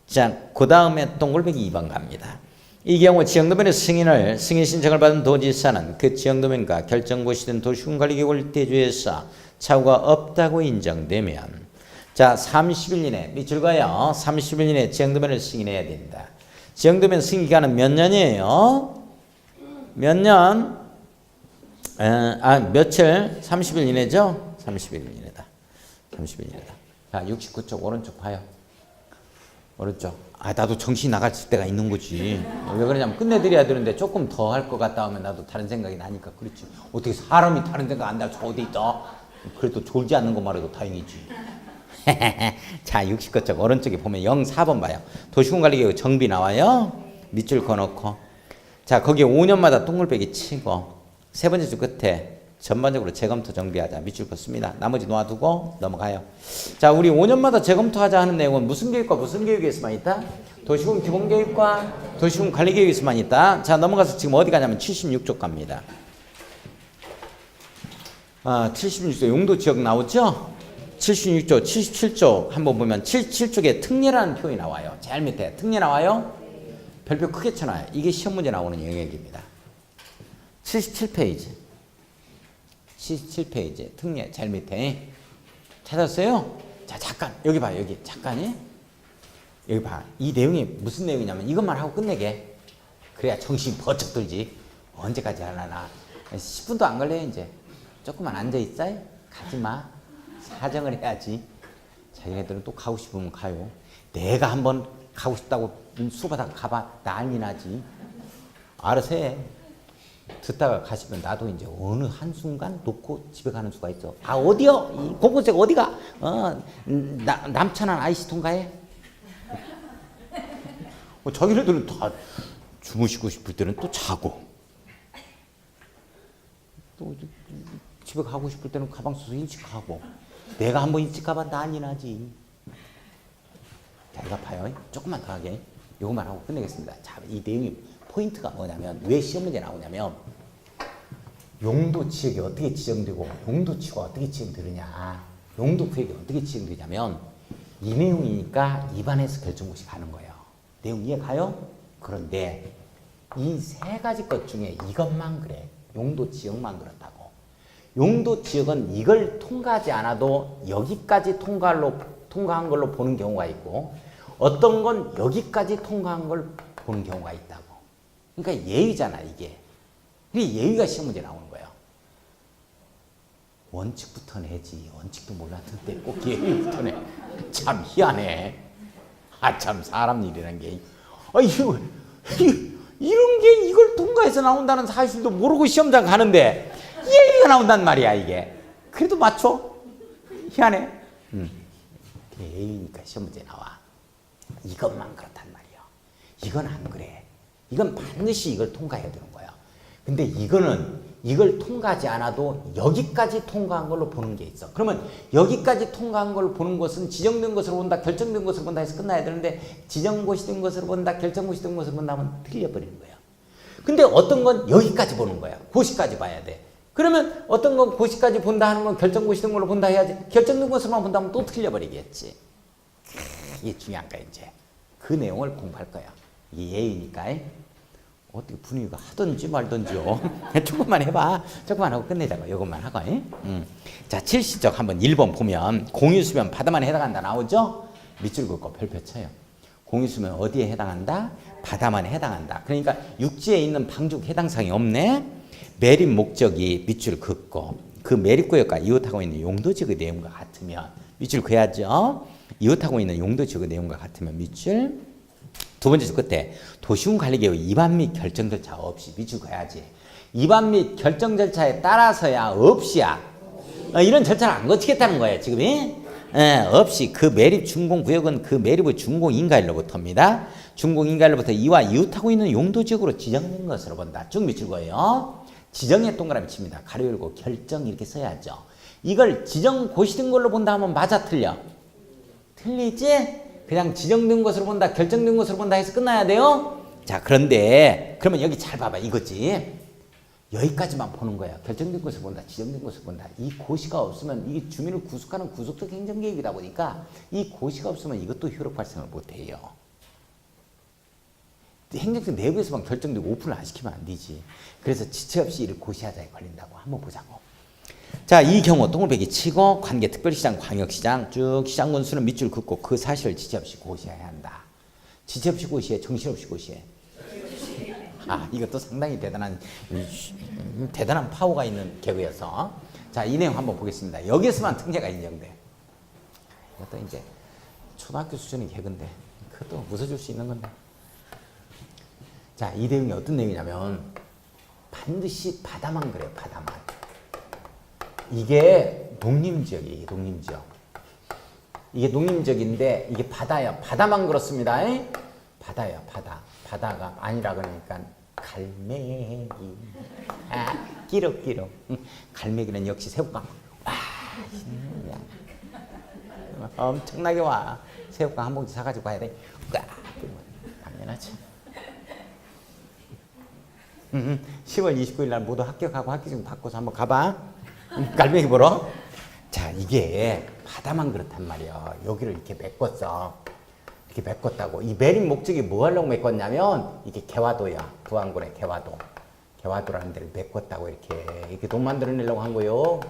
자, 그 다음에 동글배기 2번 갑니다. 이 경우 지형도면의 승인 신청을 받은 도지사는 그 지형도면과 결정고시된 도시군관리계획을 대조해서 차후가 없다고 인정되면 자 30일 이내 밑줄 가요. 30일 이내 지형도면을 승인해야 된다. 지형도면 승인 기간은 몇 년이에요? 몇 년? 며칠? 30일 이내죠? 30일 이내다. 30일 이내다. 자, 69쪽 오른쪽 봐요. 오른쪽. 나도 정신이 나갈 때가 있는 거지. 왜 그러냐면 끝내드려야 되는데 조금 더 할 것 같다 하면 나도 다른 생각이 나니까 그렇지. 어떻게 사람이 다른 생각 안 나서 어디 있어? 그래도 졸지 않는 것만 해도 다행이지. 자, 69쪽 오른쪽에 보면 04번 봐요. 도시군관리계획 정비 나와요. 밑줄 그어놓고. 자, 거기에 5년마다 동글배기 치고 세 번째 줄 끝에 전반적으로 재검토 정비하자. 밑줄 긋습니다. 나머지 놔두고 넘어가요. 자, 우리 5년마다 재검토하자 하는 내용은 무슨 계획과 무슨 계획에서만 있다? 도시군 기본계획과 도시군 관리계획에서만 있다. 자, 넘어가서 지금 어디 가냐면 76쪽 갑니다. 76쪽 용도지역 나오죠? 76쪽, 77쪽 한번 보면 77쪽에 특례라는 표현이 나와요. 제일 밑에 특례 나와요? 별표 크게 쳐놔요. 이게 시험 문제 나오는 영역입니다. 77페이지. 77페이지 특례 제일 밑에 찾았어요? 자, 잠깐 여기 봐요. 여기 잠깐이 여기 봐. 이 내용이 무슨 내용이냐면 이것만 하고 끝내게. 그래야 정신 버쩍 들지. 언제까지 하려나. 10분도 안 걸려요. 이제 조금만 앉아있어요. 가지마. 사정을 해야지. 자기네들은 또 가고 싶으면 가요. 내가 한번 가고 싶다고 수업하다가 가봐 난리 나지. 알아서 해. 듣다가 가시면 나도 이제 어느 한순간 놓고 집에 가는 수가 있어. 어디요? 이 공부책 어디가? 남천안 IC 통과해? 자기네들은 다 주무시고 싶을 때는 또 자고 또 집에 가고 싶을 때는 가방 써서 일찍 가고 내가 한번 일찍 가봐 난리 나지. 자, 이거 봐요. 조금만 더 하게. 이것만 하고 끝내겠습니다. 자, 이 내용이 포인트가 뭐냐면 왜 시험 문제 나오냐면 용도 지역이 어떻게 지정되고 용도 지구가 어떻게 지정되느냐. 용도 구역이 어떻게 지정되냐면 이 내용이니까 입안에서 결정고시 가는 거예요. 내용 이해 가요? 그런데 이 세 가지 것 중에 이것만 그래. 용도 지역만 그렇다고. 용도 지역은 이걸 통과하지 않아도 여기까지 통과한 걸로 보는 경우가 있고 어떤 건 여기까지 통과한 걸 보는 경우가 있다고. 그러니까 예의잖아 이게. 이게 예의가 시험 문제 나오는 거예요. 원칙부터 내지. 원칙도 몰랐는데 꼭 예의부터 내. 참 희한해. 참 사람 일이란 게. 이런 게 이걸 통과해서 나온다는 사실도 모르고 시험장 가는데 예의가 나온단 말이야 이게. 그래도 맞춰? 희한해. 예의니까 시험 문제 나와. 이것만 그렇단 말이야. 이건 안 그래. 이건 반드시 이걸 통과해야 되는 거야. 근데 이거는 이걸 통과하지 않아도 여기까지 통과한 걸로 보는 게 있어. 그러면 여기까지 통과한 걸로 보는 것은 지정된 것으로 본다, 결정된 것으로 본다 해서 끝나야 되는데 지정고시된 것으로 본다, 결정고시된 것으로 본다면 틀려버리는 거야. 근데 어떤 건 여기까지 보는 거야. 고시까지 봐야 돼. 그러면 어떤 건 고시까지 본다 하는 건 결정고시된 걸로 본다 해야지. 결정된 것으로만 본다면 또 틀려버리겠지. 이게 중요한 거야 이제. 그 내용을 공부할 거야. 이게 예의니까. 어떻게 분위기가 하든지 말든지요. 조금만 해봐. 조금만 하고 끝내자고. 이것만 하고. 자, 칠시적 한번 1번 보면 공유수면 바다만 해당한다 나오죠? 밑줄 긋고 별표 쳐요. 공유수면 어디에 해당한다? 바다만 해당한다. 그러니까 육지에 있는 방죽 해당사항이 없네. 매립 목적이 밑줄 긋고 그 매립구역과 이웃하고 있는 용도지역의 내용과 같으면 밑줄 그어야죠. 이웃하고 있는 용도지역의 내용과 같으면 밑줄. 두 번째 줄 끝에 도시군 관리계획 위반 및 결정 절차 없이 밑줄 그어야지. 위반 및 결정 절차에 따라서야 없이야. 이런 절차를 안 거치겠다는 거예요 지금이. 없이 그 매립 준공구역은 그 매립의 준공인가일로부터입니다. 준공인가일로부터 이와 이웃하고 있는 용도지역으로 지정된 것으로 본다. 쭉 밑줄 그어요. 지정에 동그라미 칩니다. 가로 열고 결정 이렇게 써야죠. 이걸 지정 고시된 걸로 본다 하면 맞아 틀려? 틀리지? 그냥 지정된 것으로 본다, 결정된 것으로 본다 해서 끝나야 돼요? 자, 그런데 그러면 여기 잘 봐봐. 이거지. 여기까지만 보는 거야. 결정된 것을 본다, 지정된 것을 본다. 이 고시가 없으면 이게 주민을 구속하는 구속적 행정계획이다 보니까 이 고시가 없으면 이것도 효력 발생을 못해요. 행정적 내부에서만 결정되고 오픈을 안 시키면 안 되지. 그래서 지체 없이 이를 고시하자에 걸린다고. 한번 보자고. 자, 이 경우 동글배기 치고 관계 특별시장, 광역시장 쭉 시장 군수는 밑줄 긋고 그 사실을 지체 없이 고시해야 한다. 지체 없이 고시해, 정신없이 고시해. 이것도 상당히 대단한 파워가 있는 개그여서. 자, 이 내용 한번 보겠습니다. 여기에서만 특례가 인정돼. 이것도 이제 초등학교 수준의 개그인데 그것도 웃어줄 수 있는 건데. 자, 이 내용이 어떤 내용이냐면 반드시 바다만 그래요. 바다만. 이게 농림지역이에요. 농림지역. 이게 농림지역인데 이게 바다야. 바다만 그렇습니다. 바다야. 바다. 바다가 아니라 그러니까 갈매기. 끼룩끼룩. 갈매기는 역시 새우깡. 와, 그냥 엄청나게 와. 새우깡 한 봉지 사가지고 가야 돼. 당연하지. 10월 29일 날 모두 합격하고 합격증 받고서 한번 가봐. 갈매기 보러. 자, 이게 바다만 그렇단 말이야. 여기를 이렇게 메꿨어. 이렇게 메꿨다고. 이 매립 목적이 뭐 하려고 메꿨냐면 이게 개화도야. 부안군의 개화도. 개화도라는 데를 메꿨다고 이렇게 돈 만들어내려고 한 거요.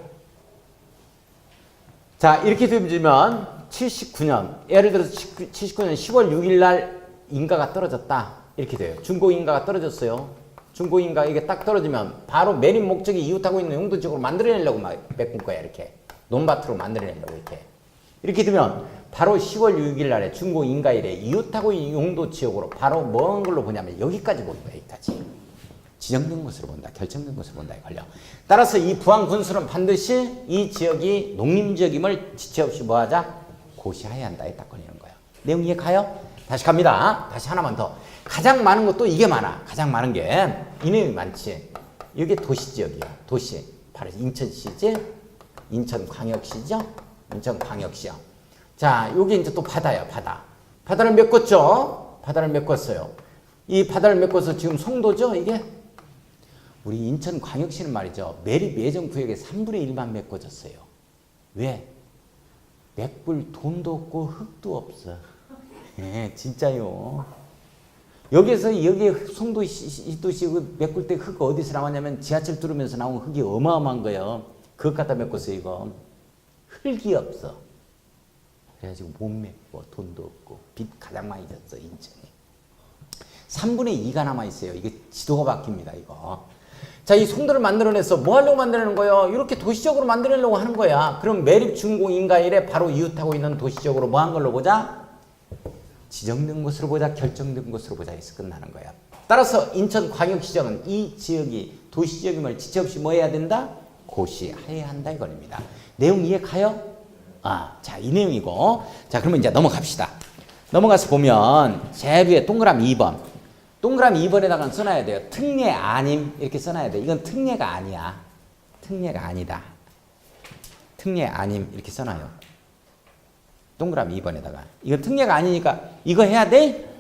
자, 이렇게 되면 79년, 예를 들어서 79년 10월 6일 날 인가가 떨어졌다. 이렇게 돼요. 중고인가가 떨어졌어요. 중고인가 이게 딱 떨어지면 바로 매립 목적이 이웃하고 있는 용도지역으로 만들어내려고 막 메꾼 거야. 이렇게 논밭으로 만들어내려고 이렇게 되면 바로 10월 6일 날에 중고인가일에 이웃하고 있는 용도지역으로 바로 뭔 걸로 보냐면 여기까지 보는 거야. 여기까지 지정된 것으로 본다, 결정된 것으로 본다에 걸려. 따라서 이 부안군수는 반드시 이 지역이 농림지역임을 지체 없이 뭐하자? 고시해야 한다에 딱 걸리는 거야. 내용 이해 가요? 다시 갑니다. 다시 하나만 더. 가장 많은 것도 이게 많아. 가장 많은 게 이 내용이 많지. 이게 도시지역이야. 도시. 바로 인천시지. 인천광역시죠. 인천광역시요. 자, 여기 이제 또 바다야. 바다. 바다를 메꿨죠. 바다를 메꿨어요. 이 바다를 메꿔서 지금 송도죠. 이게 우리 인천광역시는 말이죠. 매립 예정 구역의 3분의 1만 메꿔졌어요. 왜? 메꿀 돈도 없고 흙도 없어. 예, 진짜요. 여기에서 여기 송도시 메꿀 때 흙 어디서 나왔냐면 지하철 뚫으면서 나온 흙이 어마어마한 거예요. 그것 갖다 메꿨어요. 이거 흙이 없어. 그래가지고 못 메꿔. 돈도 없고 빚 가장 많이 졌어. 인천이 3분의 2가 남아있어요. 이게 지도가 바뀝니다. 이거. 자, 이 송도를 만들어내서 뭐 하려고 만드는 거예요? 이렇게 도시적으로 만들려고 하는 거야. 그럼 매립 준공인가일에 바로 이웃하고 있는 도시적으로 뭐 한 걸로 보자? 지정된 것으로 보자, 결정된 것으로 보자 해서 끝나는 거야. 따라서 인천광역시정은 이 지역이 도시지역임을 지체 없이 뭐 해야 된다? 고시해야 한다 이겁니다. 내용 이해 가요? 자, 이 내용이고. 자, 그러면 이제 넘어갑시다. 넘어가서 보면 제일 위에 동그라미 2번. 동그라미 2번에다가 써놔야 돼요. 특례 아님 이렇게 써놔야 돼. 이건 특례가 아니야. 특례가 아니다. 특례 아님 이렇게 써놔요. 동그라미 2번에다가. 이건 특례가 아니니까 이거 해야 돼?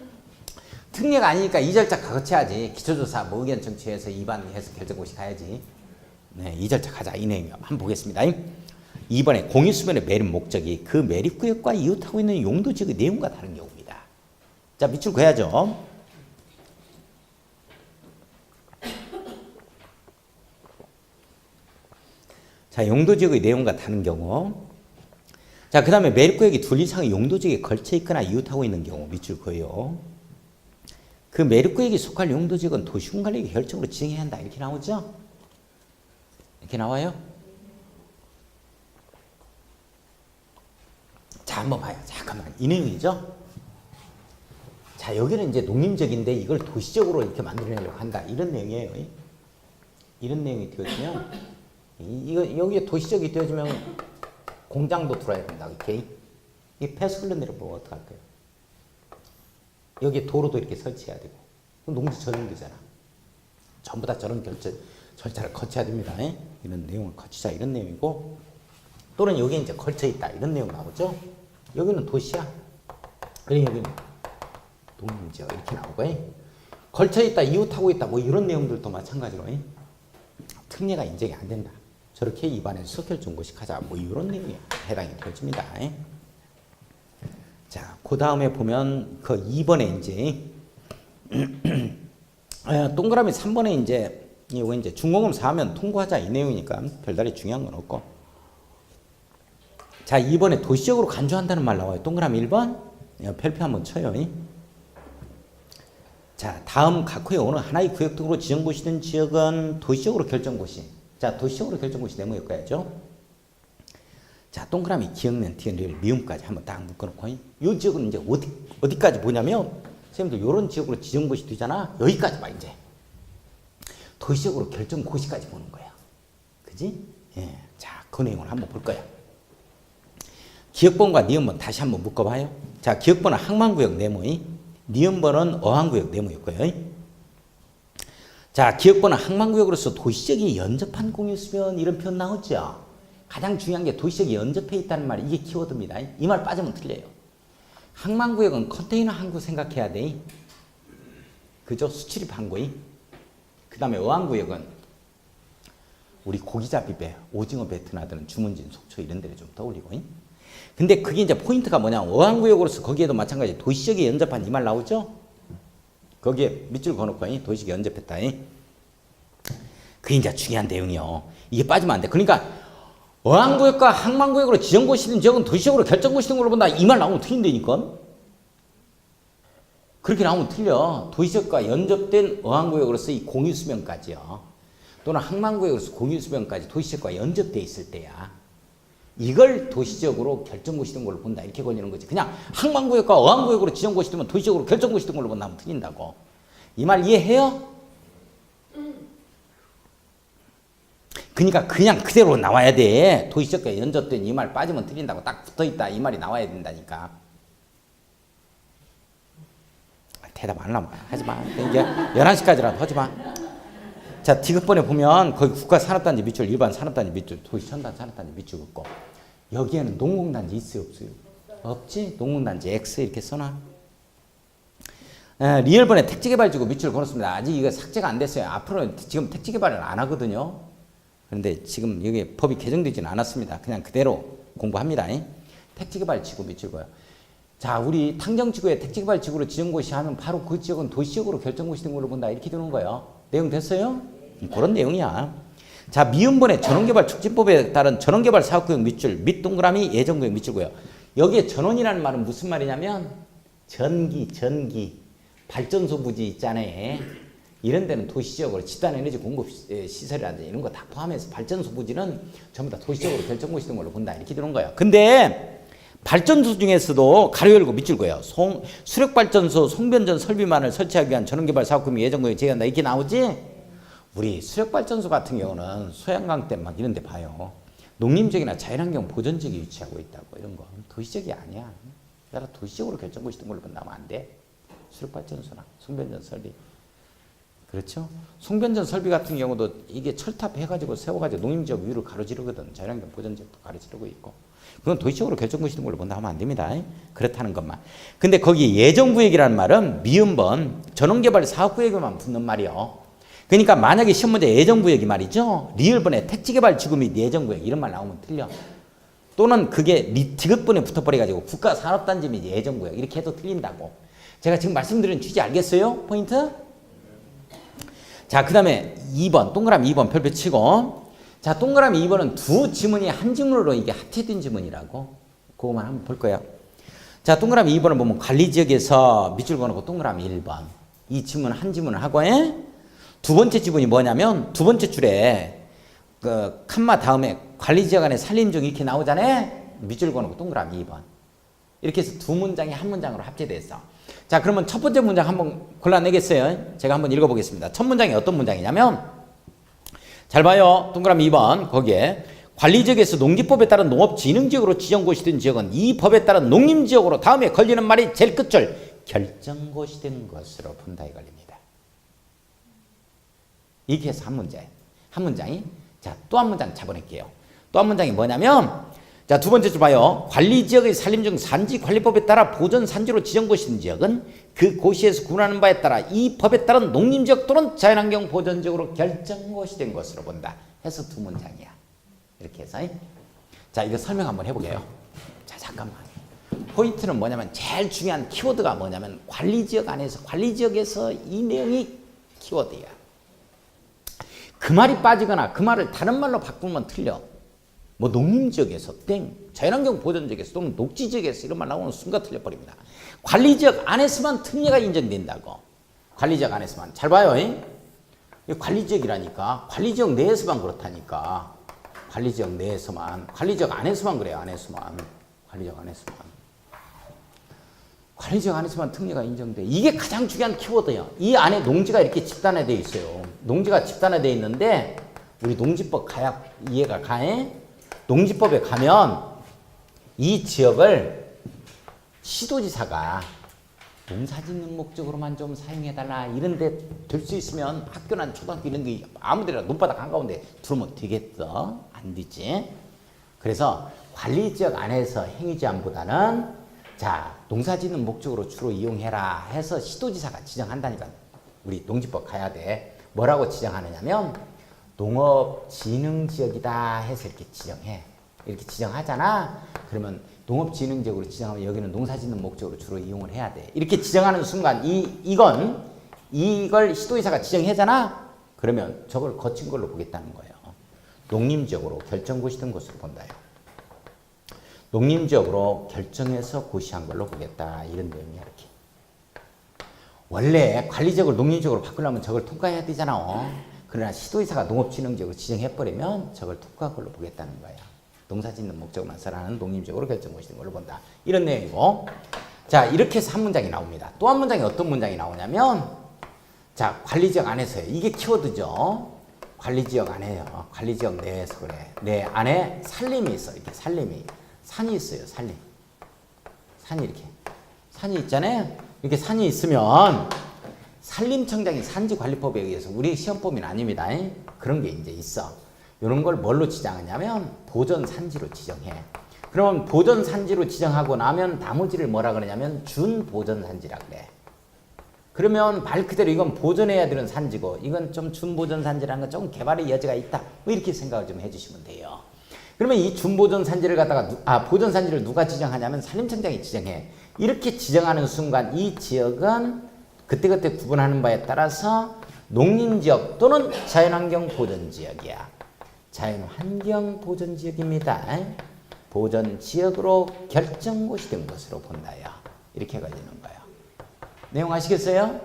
특례가 아니니까 이 절차 거쳐야지. 기초조사 뭐 의견 청취해서 입안해서 결정고시 가야지. 네, 이 절차 가자. 이 내용 한번 보겠습니다. 2번에 공유수면의 매립 목적이 그 매립구역과 이웃하고 있는 용도지역의 내용과 다른 경우입니다. 자, 밑줄 그어야죠. 자, 용도지역의 내용과 다른 경우. 자, 그 다음에 매립구역이 둘 이상의 용도지역에 걸쳐 있거나 이웃하고 있는 경우 밑줄 그어요. 그 매립구역이 속할 용도지역은 도시군관리의 결정으로 지정해야 한다. 이렇게 나오죠? 이렇게 나와요? 자, 한번 봐요. 잠깐만. 이 내용이죠? 자, 여기는 이제 농림적인데 이걸 도시적으로 이렇게 만들어내려고 한다. 이런 내용이에요. 이런 내용이 되어지면, 여기에 도시적이 되어지면 공장도 들어야 된다. 오케이? 이 폐수 흘러내려보면 어떡할 거예요? 여기에 도로도 이렇게 설치해야 되고. 농지 전용되잖아. 전부 다 저런 절차를 거쳐야 됩니다. 이런 내용을 거치자. 이런 내용이고. 또는 여기에 이제 걸쳐 있다. 이런 내용 나오죠? 여기는 도시야. 그리고 여기는 농림지역 이렇게 나오고. 걸쳐 있다, 이웃하고 있다. 뭐 이런 내용들도 마찬가지로. 특례가 인정이 안 된다. 저렇게 입안에서 수결정고식하자. 뭐 이런 내용에 해당이 되어집니다. 자, 그 다음에 보면 그 2번에 이제 동그라미 3번에 이제 이거 이제 중공업 4하면 통과하자 이 내용이니까 별다른 중요한 건 없고. 자, 2번에 도시적으로 간주한다는 말 나와요. 동그라미 1번 별표 한번 쳐요. 자, 다음 각 구역 어느 하나의 구역 등으로 지정고시 된 지역은 도시적으로 결정고시. 자, 도시적으로 결정고시 네모였고야죠. 자, 동그라미 기억낸 티언리을 미음까지 한번 딱 묶어놓고 이 지역은 이제 어디까지 보냐면 선생님들 이런 지역으로 지정고시 되잖아. 여기까지 봐 이제. 도시적으로 결정고시까지 보는 거야. 그지? 예. 자, 그 내용을 한번 볼 거야. 기억번과 니은번 다시 한번 묶어봐요. 자, 기억번은 항만구역 네모이, 니은번은 어항구역 네모였고요. 자, 기억번은 항만구역으로서 도시적이 연접한 공유수면 이런 표현 나오죠. 가장 중요한 게 도시적이 연접해 있다는 말이 이게 키워드입니다. 이 말 빠지면 틀려요. 항만구역은 컨테이너 항구 생각해야 돼. 그죠? 수출입 항구이. 그 다음에 어항구역은 우리 고기잡이 배, 오징어 배 드나드는 주문진, 속초 이런 데를 좀 떠올리고. 근데 그게 이제 포인트가 뭐냐. 어항구역으로서 거기에도 마찬가지 도시적이 연접한 이 말 나오죠? 거기에 밑줄 그어놓고 도시적이 연접했다. 그게 이제 중요한 내용이요. 이게 빠지면 안 돼. 그러니까 어항구역과 항만구역으로 지정고시된 지역은 도시적으로 결정고시된 걸로 본다. 이 말 나오면 틀린다니까. 그렇게 나오면 틀려. 도시적과 연접된 어항구역으로서 이 공유수면까지요. 또는 항만구역으로서 공유수면까지 도시적과 연접돼 있을 때야. 이걸 도시적으로 결정고시된 걸로 본다. 이렇게 걸리는 거지. 그냥 항만구역과 어항구역으로 지정고시되면 도시적으로 결정고시된 걸로 본다면 틀린다고. 이 말 이해해요? 그러니까 그냥 그대로 나와야 돼. 도시적과 연접된 이 말 빠지면 틀린다고. 딱 붙어있다. 이 말이 나와야 된다니까. 대답 안 하면 하지 마. 이제 11시까지라도 하지 마. 자, 디귿번에 보면 거기 국가산업단지 밑줄, 일반 산업단지 밑줄, 도시첨단 산업단지 밑줄 긋고 여기에는 농공단지 있어요, 없어요? 없지? 농공단지 X 이렇게 써놔. 리얼번에 택지개발지구 밑줄 걸었습니다. 아직 이거 삭제가 안 됐어요. 앞으로 지금 택지개발을 안 하거든요. 그런데 지금 여기 법이 개정되지는 않았습니다. 그냥 그대로 공부합니다. 택지개발지구 밑줄 그어요. 자, 우리 탕정지구에 택지개발지구로 지정고시 하면 바로 그 지역은 도시적으로 결정고시 된 걸로 본다. 이렇게 되는 거예요. 내용 됐어요? 그런 내용이야. 자, 미음번에 전원개발촉진법에 따른 전원개발 사업구역 밑줄, 밑 동그라미 예정구역 밑줄고요. 여기에 전원이라는 말은 무슨 말이냐면 전기, 발전소 부지 있잖아요. 이런 데는 도시적으로 집단에너지 공급 시설이라든지 이런 거 다 포함해서 발전소 부지는 전부 다 도시적으로 결정고시 된 걸로 본다. 이렇게 되는 거예요. 근데 발전소 중에서도 가로 열고 밑줄 그어요. 수력발전소 송변전 설비만을 설치하기 위한 전원개발 사업구역 예정구역 제외한다. 이렇게 나오지? 우리 수력발전소 같은 경우는 소양강댐 막 이런 데 봐요. 농림적이나 자연환경 보전지역에 위치하고 있다고. 이런 거 도시적이 아니야. 따라 도시적으로 결정고시 된 걸로 본다면 안 돼. 수력발전소나 송변전 설비. 그렇죠? 송변전 설비 같은 경우도 이게 철탑 해가지고 세워가지고 농림지역 위를 가로지르거든. 자연환경 보전지역도 가로지르고 있고. 그건 도시적으로 결정고시 된 걸로 본다 하면 안 됩니다. 그렇다는 것만. 근데 거기 예정구역이라는 말은 미음번 전원개발 사업구역에만 붙는 말이요. 그러니까 만약에 시험 문제 예정구역이 말이죠. 리을번에 택지개발지구 및 예정구역 이런 말 나오면 틀려. 또는 그게 디귿번에 붙어버려가지고 국가산업단지 및 예정구역 이렇게 해도 틀린다고. 제가 지금 말씀드린 취지 알겠어요? 포인트? 자, 그 다음에 2번 동그라미 2번 별표 치고 자, 동그라미 2번은 두 지문이 한 지문으로 이게 합체된 지문이라고. 그거만 한번 볼 거예요. 자, 동그라미 2번을 보면 관리지역에서 밑줄 그어놓고 동그라미 1번. 이 지문 한 지문을 하고, 두 번째 지문이 뭐냐면 두 번째 줄에 그 칸마 다음에 관리지역 안에 살림 중 이렇게 나오잖아요. 밑줄 그어놓고 동그라미 2번. 이렇게 해서 두 문장이 한 문장으로 합체됐어. 자, 그러면 첫 번째 문장 한번 골라내겠어요. 제가 한번 읽어보겠습니다. 첫 문장이 어떤 문장이냐면, 잘 봐요. 동그라미 2번 거기에 관리지역에서 농지법에 따른 농업진흥지역으로 지정고시 된 지역은 이 법에 따른 농림지역으로 다음에 걸리는 말이 제일 끝줄 결정고시 된 것으로 본다에 걸립니다. 이렇게 해서 한 문장이 자, 또 한 문장 잡아낼게요. 또 한 문장이 뭐냐면, 자, 두 번째 줄 봐요. 관리지역의 산림 중 산지관리법에 따라 보전산지로 지정고시 된 지역은 그 고시에서 구분하는 바에 따라 이 법에 따른 농림지역 또는 자연환경 보전지역으로 결정고시 된 것으로 본다. 해서 두 문장이야. 이렇게 해서. 자, 이거 설명 한번 해보게요. 자, 잠깐만. 포인트는 뭐냐면 제일 중요한 키워드가 뭐냐면 관리지역 안에서, 관리지역에서 이 내용이 키워드야. 그 말이 빠지거나 그 말을 다른 말로 바꾸면 틀려. 뭐 농림지역에서 땡, 자연환경 보전지역에서 또는 녹지지역에서 이런 말 나오는 순간 틀려버립니다. 관리지역 안에서만 특례가 인정된다고. 관리지역 안에서만. 잘 봐요. 이 관리지역이라니까. 관리지역 내에서만 그렇다니까. 관리지역 내에서만. 관리지역 안에서만 그래요. 안에서만. 관리지역 안에서만. 관리지역 안에서만 특례가 인정돼. 이게 가장 중요한 키워드예요. 이 안에 농지가 이렇게 집단화되어 있어요. 농지가 집단화되어 있는데 우리 농지법 가야 이해가 가해? 농지법에 가면 이 지역을 시도지사가 농사짓는 목적으로만 좀 사용해달라 이런 데 될 수 있으면 학교나 초등학교 이런 게 아무 데나 논바닥 한가운데 두르면 되겠어? 안 되지? 그래서 관리지역 안에서 행위제한보다는 자, 농사짓는 목적으로 주로 이용해라 해서 시도지사가 지정한다니까. 우리 농지법 가야 돼. 뭐라고 지정하느냐면 농업진흥지역이다 해서 이렇게 지정해. 이렇게 지정하잖아. 그러면 농업진흥지역으로 지정하면 여기는 농사짓는 목적으로 주로 이용을 해야 돼. 이렇게 지정하는 순간 이걸 시도지사가 지정하잖아. 그러면 저걸 거친 걸로 보겠다는 거예요. 농림지역으로 결정고시된 것으로 본다요. 농림지역으로 결정해서 고시한 걸로 보겠다. 이런 내용이야. 이렇게. 원래 관리지역을 농림지역으로 바꾸려면 저걸 통과해야 되잖아. 그러나 시도지사가 농업진흥지역으로 지정해버리면 저걸 통과한 걸로 보겠다는 거야. 농사짓는 목적만 설하는 농림지역으로 결정고시된 걸로 본다. 이런 내용이고. 자, 이렇게 해서 한 문장이 나옵니다. 또 한 문장이 어떤 문장이 나오냐면, 자, 관리지역 안에서요. 이게 키워드죠. 관리지역 안에요. 관리지역 내에서 그래. 내 안에 산림이 있어. 이렇게 산림이. 산이 있어요. 산림. 산이 이렇게. 산이 있잖아요. 이렇게 산이 있으면 산림청장이 산지관리법에 의해서 우리 시험법은 아닙니다. 그런 게 이제 있어. 이런 걸 뭘로 지정하냐면 보전산지로 지정해. 그러면 보전산지로 지정하고 나면 나머지를 뭐라 그러냐면 준보전산지라 그래. 그러면 말 그대로 이건 보존해야 되는 산지고 이건 좀 준보전산지라는 건 좀 개발의 여지가 있다. 뭐 이렇게 생각을 좀 해주시면 돼요. 그러면 이 준보전산지를 갖다가 보전산지를 누가 지정하냐면 산림청장이 지정해. 이렇게 지정하는 순간 이 지역은 그때그때 구분하는 바에 따라서 농림지역 또는 자연환경보전지역이야. 자연환경보전지역입니다. 보전지역으로 결정고시 된 것으로 본다요. 이렇게 걸리는 거예요. 내용 아시겠어요?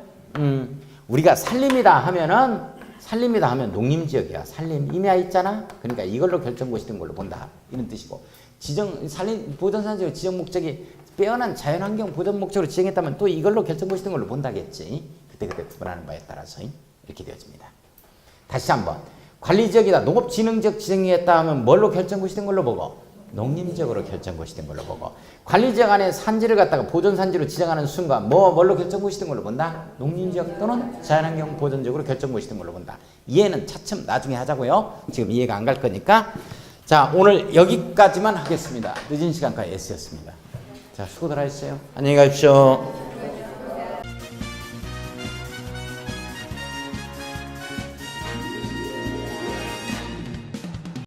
우리가 산림이다 하면 농림지역이야. 산림 임야 있잖아. 그러니까 이걸로 결정고시 된 걸로 본다. 이런 뜻이고. 산림 보전산지로 지정 목적이 빼어난 자연환경 보전 목적으로 지정했다면 또 이걸로 결정고시 된 걸로 본다겠지. 그때 구분하는 바에 따라서 이렇게 되어집니다. 다시 한번. 관리지역이다. 농업진흥지역 지정했다 하면 뭘로 결정고시 된 걸로 보고? 농림지역으로 결정고시 된 걸로 보고. 관리지역 안에 산지를 갖다가 보전산지로 지정하는 순간 뭘로 결정고시 된 걸로 본다? 농림지역 또는 자연환경 보전지역으로 결정고시 된 걸로 본다. 이해는 차츰 나중에 하자고요. 지금 이해가 안 갈 거니까. 자, 오늘 여기까지만 하겠습니다. 늦은 시간까지 애쓰였습니다. 자, 수고들 하셨어요. 안녕히 가십시오.